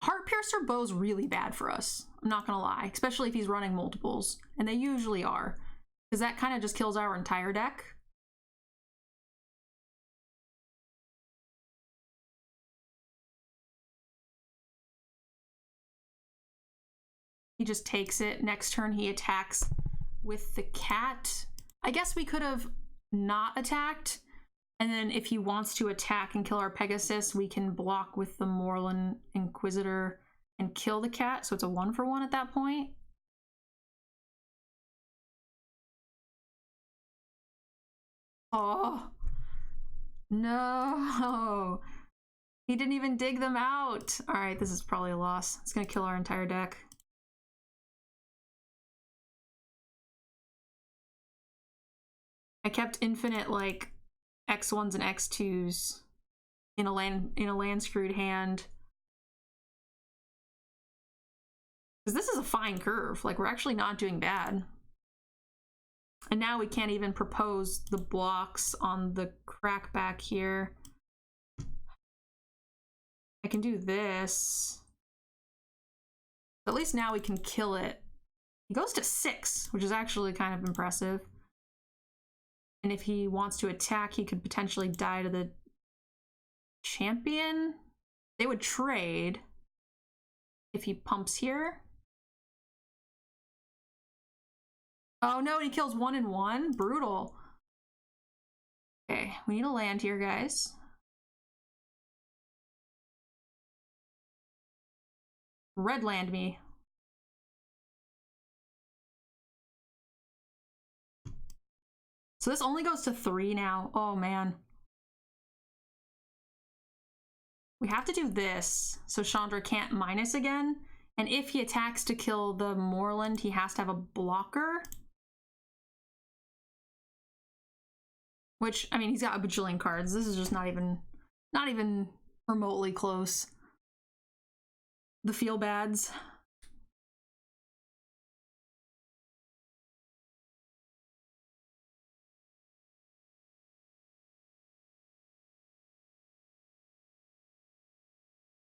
Heartpiercer bow's really bad for us, I'm not gonna lie, especially if he's running multiples, and they usually are, because that kind of just kills our entire deck. He just takes it. Next turn he attacks with the cat. I guess we could have not attacked, and then if he wants to attack and kill our Pegasus, we can block with the Moreland Inquisitor and kill the cat, so it's a 1-for-1 at that point. Oh, no. He didn't even dig them out. All right, this is probably a loss. It's gonna kill our entire deck. I kept infinite like X1s and X2s in a land screwed hand. Because this is a fine curve. Like, we're actually not doing bad. And now we can't even propose the blocks on the crackback here. I can do this. At least now we can kill it. He goes to 6, which is actually kind of impressive. And if he wants to attack, he could potentially die to the champion. They would trade if he pumps here. Oh no, he kills 1 and 1. Brutal. Okay, we need a land here, guys. Red land me. So this only goes to 3 now. Oh man. We have to do this so Chandra can't minus again. And if he attacks to kill the Moreland, he has to have a blocker. Which, I mean, he's got a bajillion cards. This is just not even remotely close. The feel bads.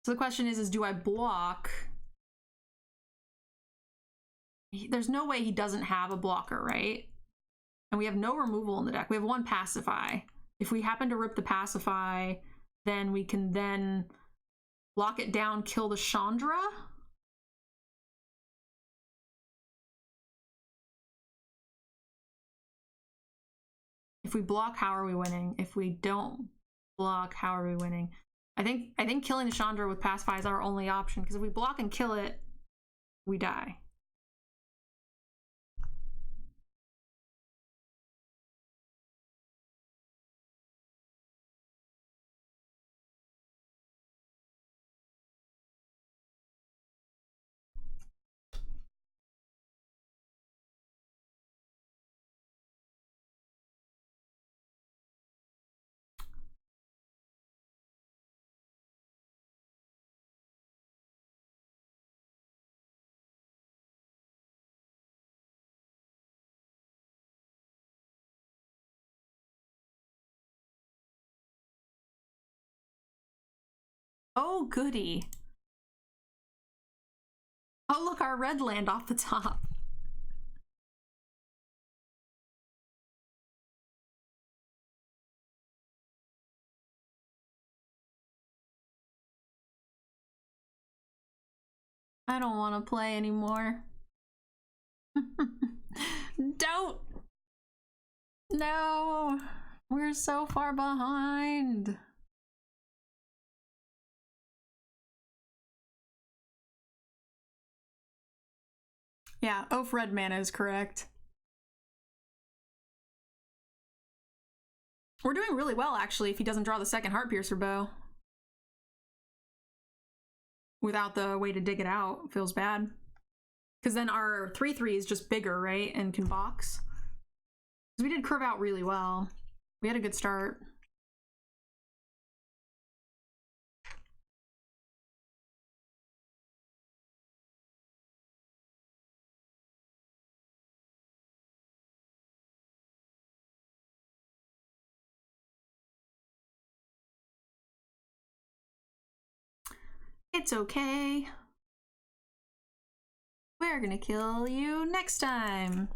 So the question is do I block? There's no way he doesn't have a blocker, right? And we have no removal in the deck. We have 1 pacify. If we happen to rip the pacify, then we can then lock it down, kill the Chandra. If we block, how are we winning? If we don't block, how are we winning? I think killing the Chandra with pacify is our only option, because if we block and kill it, we die. Oh, goody. Oh, look, our red land off the top. I don't want to play anymore. Don't! No! We're so far behind. Yeah, Oaf red mana is correct. We're doing really well, actually, if he doesn't draw the second Heartpiercer bow. Without the way to dig it out, feels bad. Because then our 3/3 is just bigger, right? And can box. Because we did curve out really well. We had a good start. It's okay. We're gonna kill you next time.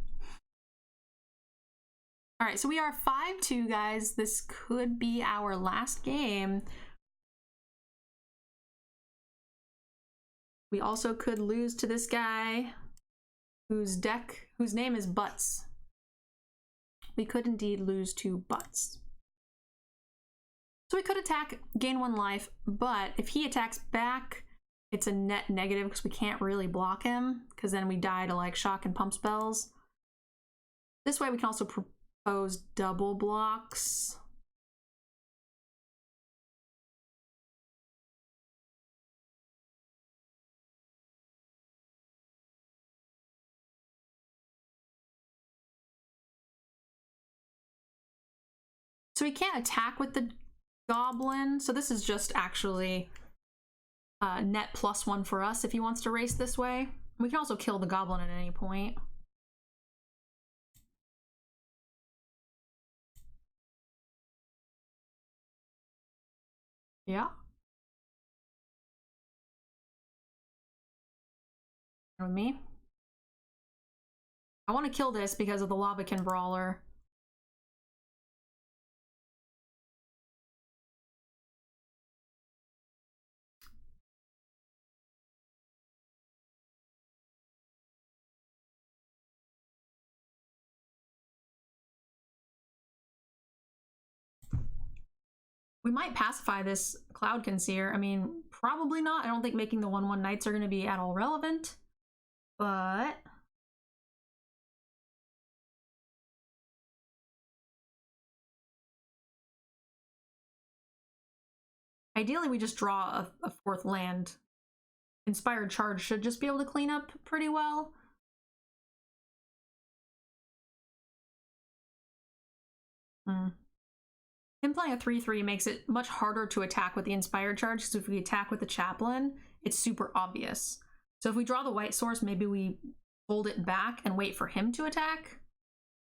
All right, so we are 5-2, guys. This could be our last game. We also could lose to this guy whose name is Butts. We could indeed lose to Butts. So we could attack, gain 1 life, but if he attacks back, it's a net negative because we can't really block him, because then we die to like shock and pump spells. This way we can also propose double blocks. So we can't attack with the goblin, so this is just actually net +1 for us if he wants to race this way. We can also kill the goblin at any point. Yeah. With me. I want to kill this because of the Lavakin Brawler. We might pacify this Cloud Conceer. I mean, probably not. I don't think making the 1/1 Knights are going to be at all relevant. But ideally we just draw a 4th land. Inspired Charge should just be able to clean up pretty well. Him playing a 3/3 makes it much harder to attack with the Inspired Charge, because if we attack with the Chaplain, it's super obvious. So if we draw the white source, maybe we hold it back and wait for him to attack.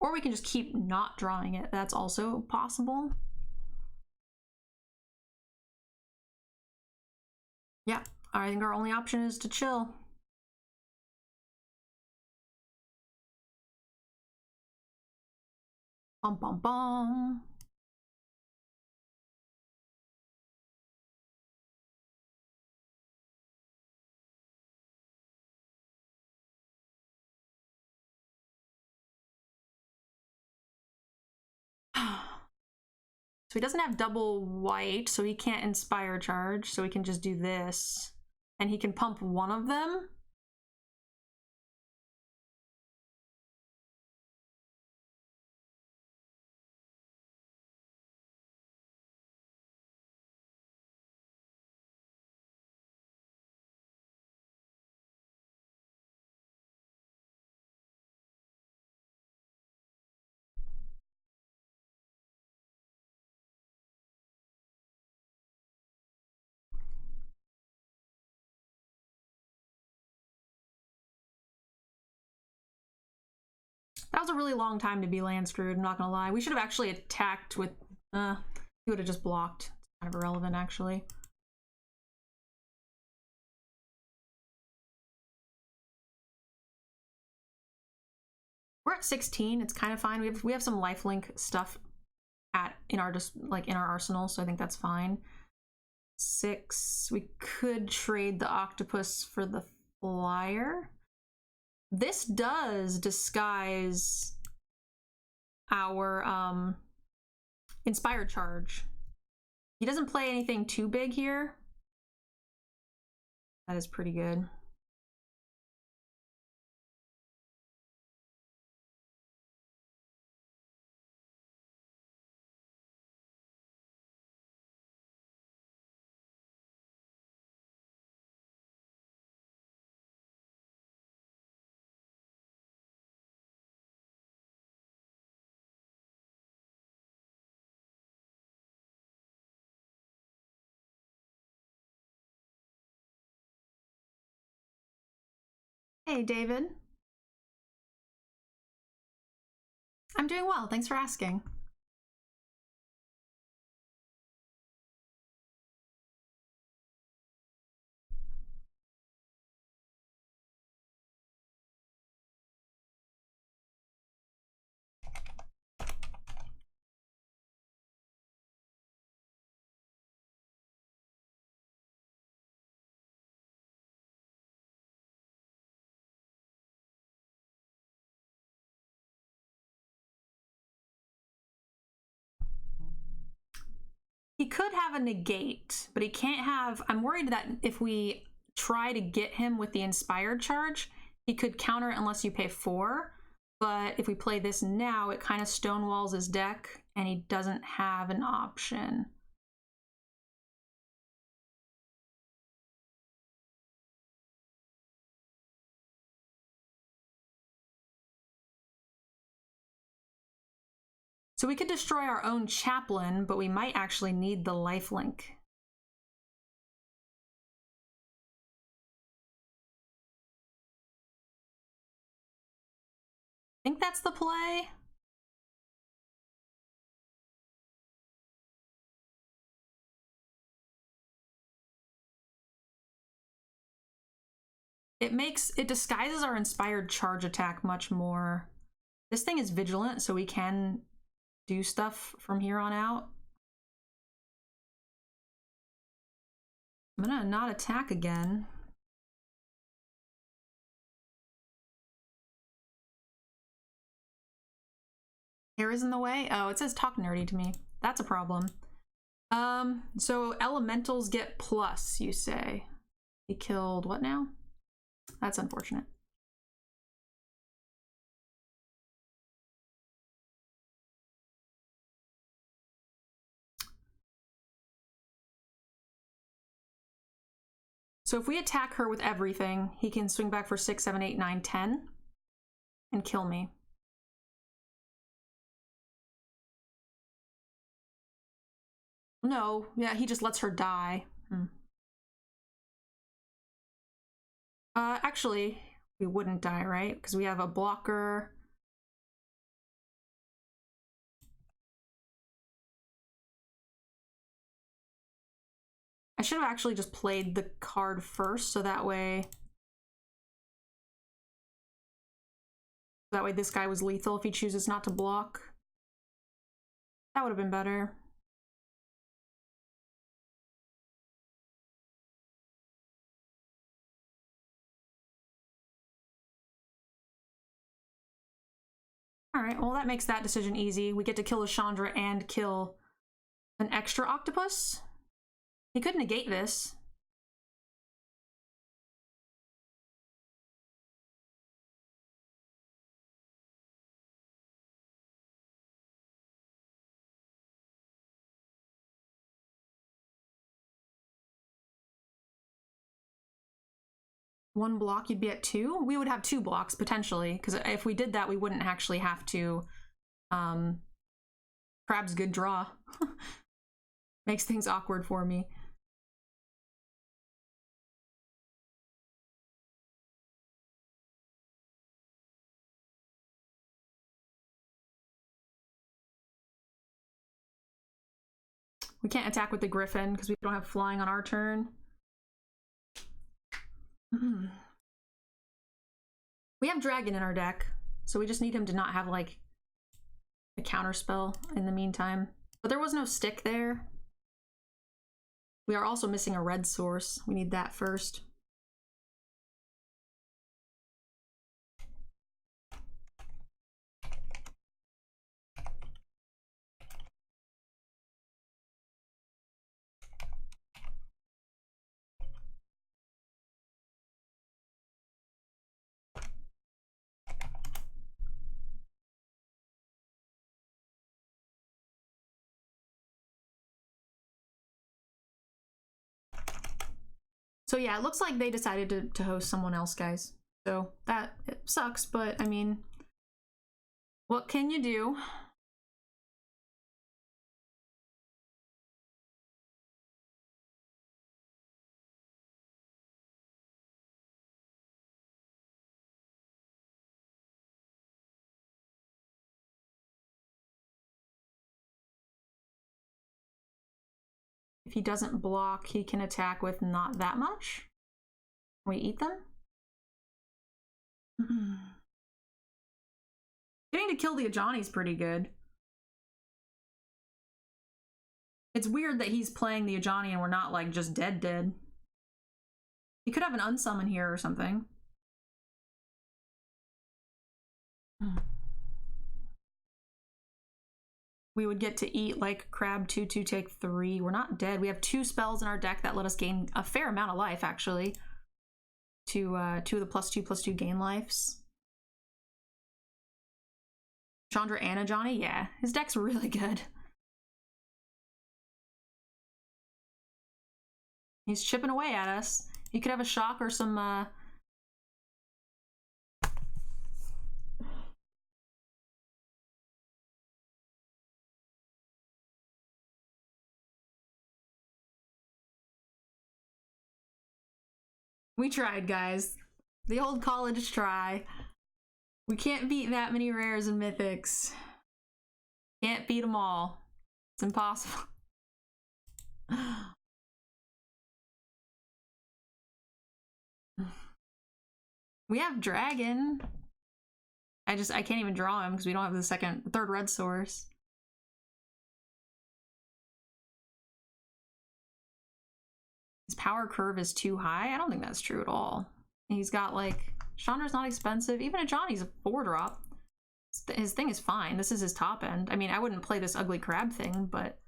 Or we can just keep not drawing it. That's also possible. Yeah, I think our only option is to chill. Bum bum bum. So he doesn't have double white, so he can't Inspire Charge, so he can just do this. And he can pump one of them. That was a really long time to be land screwed, I'm not gonna lie. We should have actually attacked with, he would have just blocked. It's kind of irrelevant, actually. We're at 16, it's kind of fine. We have some lifelink stuff in our arsenal, so I think that's fine. 6, we could trade the octopus for the flyer. This does disguise our Inspired Charge. He doesn't play anything too big here. That is pretty good. Hey, David. I'm doing well. Thanks for asking. He could have a negate, but he can't have... I'm worried that if we try to get him with the inspired charge, he could counter it unless you pay 4. But if we play this now, it kind of stonewalls his deck, and he doesn't have an option. So we could destroy our own chaplain, but we might actually need the lifelink. I think that's the play. It disguises our inspired charge attack much more. This thing is vigilant, so we can do stuff from here on out. I'm gonna not attack again. Hair is in the way? Oh, it says talk nerdy to me. That's a problem. So elementals get plus, you say. He killed what now? That's unfortunate. So if we attack her with everything, he can swing back for 6, 7, 8, 9, 10 and kill me. No, yeah, he just lets her die. Actually, we wouldn't die, right? Because we have a blocker. I should have actually just played the card first, so that way this guy was lethal if he chooses not to block. That would have been better. All right, well, that makes that decision easy. We get to kill a Chandra and kill an extra octopus. He could negate this. One block, you'd be at 2? We would have 2 blocks, potentially, because if we did that, we wouldn't actually have to... Crab's good draw. Makes things awkward for me. We can't attack with the Griffin because we don't have flying on our turn. We have Dragon in our deck, so we just need him to not have, like, a counter spell in the meantime. But there was no stick there. We are also missing a red source. We need that first. So yeah, it looks like they decided to host someone else, guys. So that it sucks, but I mean, what can you do? he doesn't block, he can attack with not that much. Can we eat them? Getting to kill the Ajani is pretty good. It's weird that he's playing the Ajani and we're not like just dead. He could have an unsummon here or something. We would get to eat like crab 2/2 take 3. We're not dead. We have 2 spells in our deck that let us gain a fair amount of life actually. Two of the +2/+2 gain lives. Chandra and Ajani, yeah. His deck's really good. He's chipping away at us. He could have a shock or some We tried, guys. The old college try. We can't beat that many rares and mythics. Can't beat them all. It's impossible. We have dragon. I can't even draw him because we don't have the third red source. His power curve is too high. I don't think that's true at all. He's got like, Chandra's not expensive. Even a Johnny's a 4-drop. His thing is fine. This is his top end. I mean, I wouldn't play this ugly crab thing, but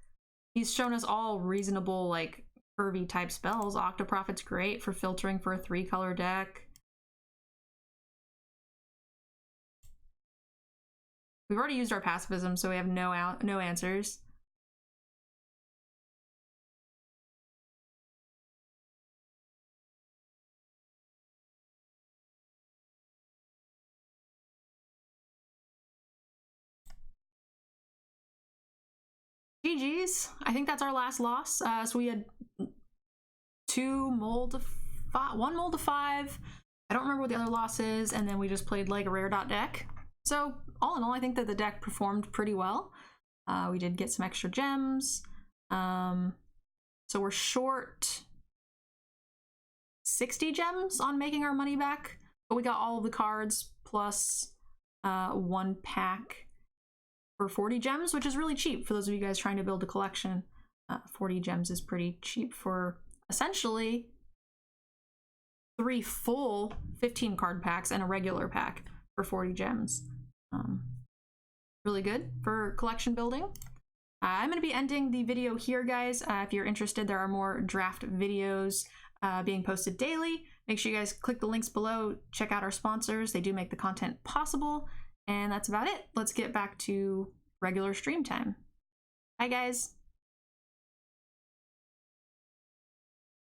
he's shown us all reasonable, like, curvy type spells. Octoprofit's great for filtering for a 3-color deck. We've already used our pacifism, so we have no answers. GG's. I think that's our last loss. So we had 1 mold to 5. I don't remember what the other loss is, and then we just played like a rare dot deck. So all in all, I think that the deck performed pretty well. We did get some extra gems. So we're short 60 gems on making our money back, but we got all of the cards plus 1 pack for 40 gems, which is really cheap for those of you guys trying to build a collection. 40 gems is pretty cheap for essentially 3 full 15 card packs and a regular pack for 40 gems. Really good for collection building. I'm going to be ending the video here, guys. If you're interested, there are more draft videos being posted daily. Make sure you guys click the links below, check out our sponsors. They do make the content possible. And that's about it. Let's get back to regular stream time. Bye, guys.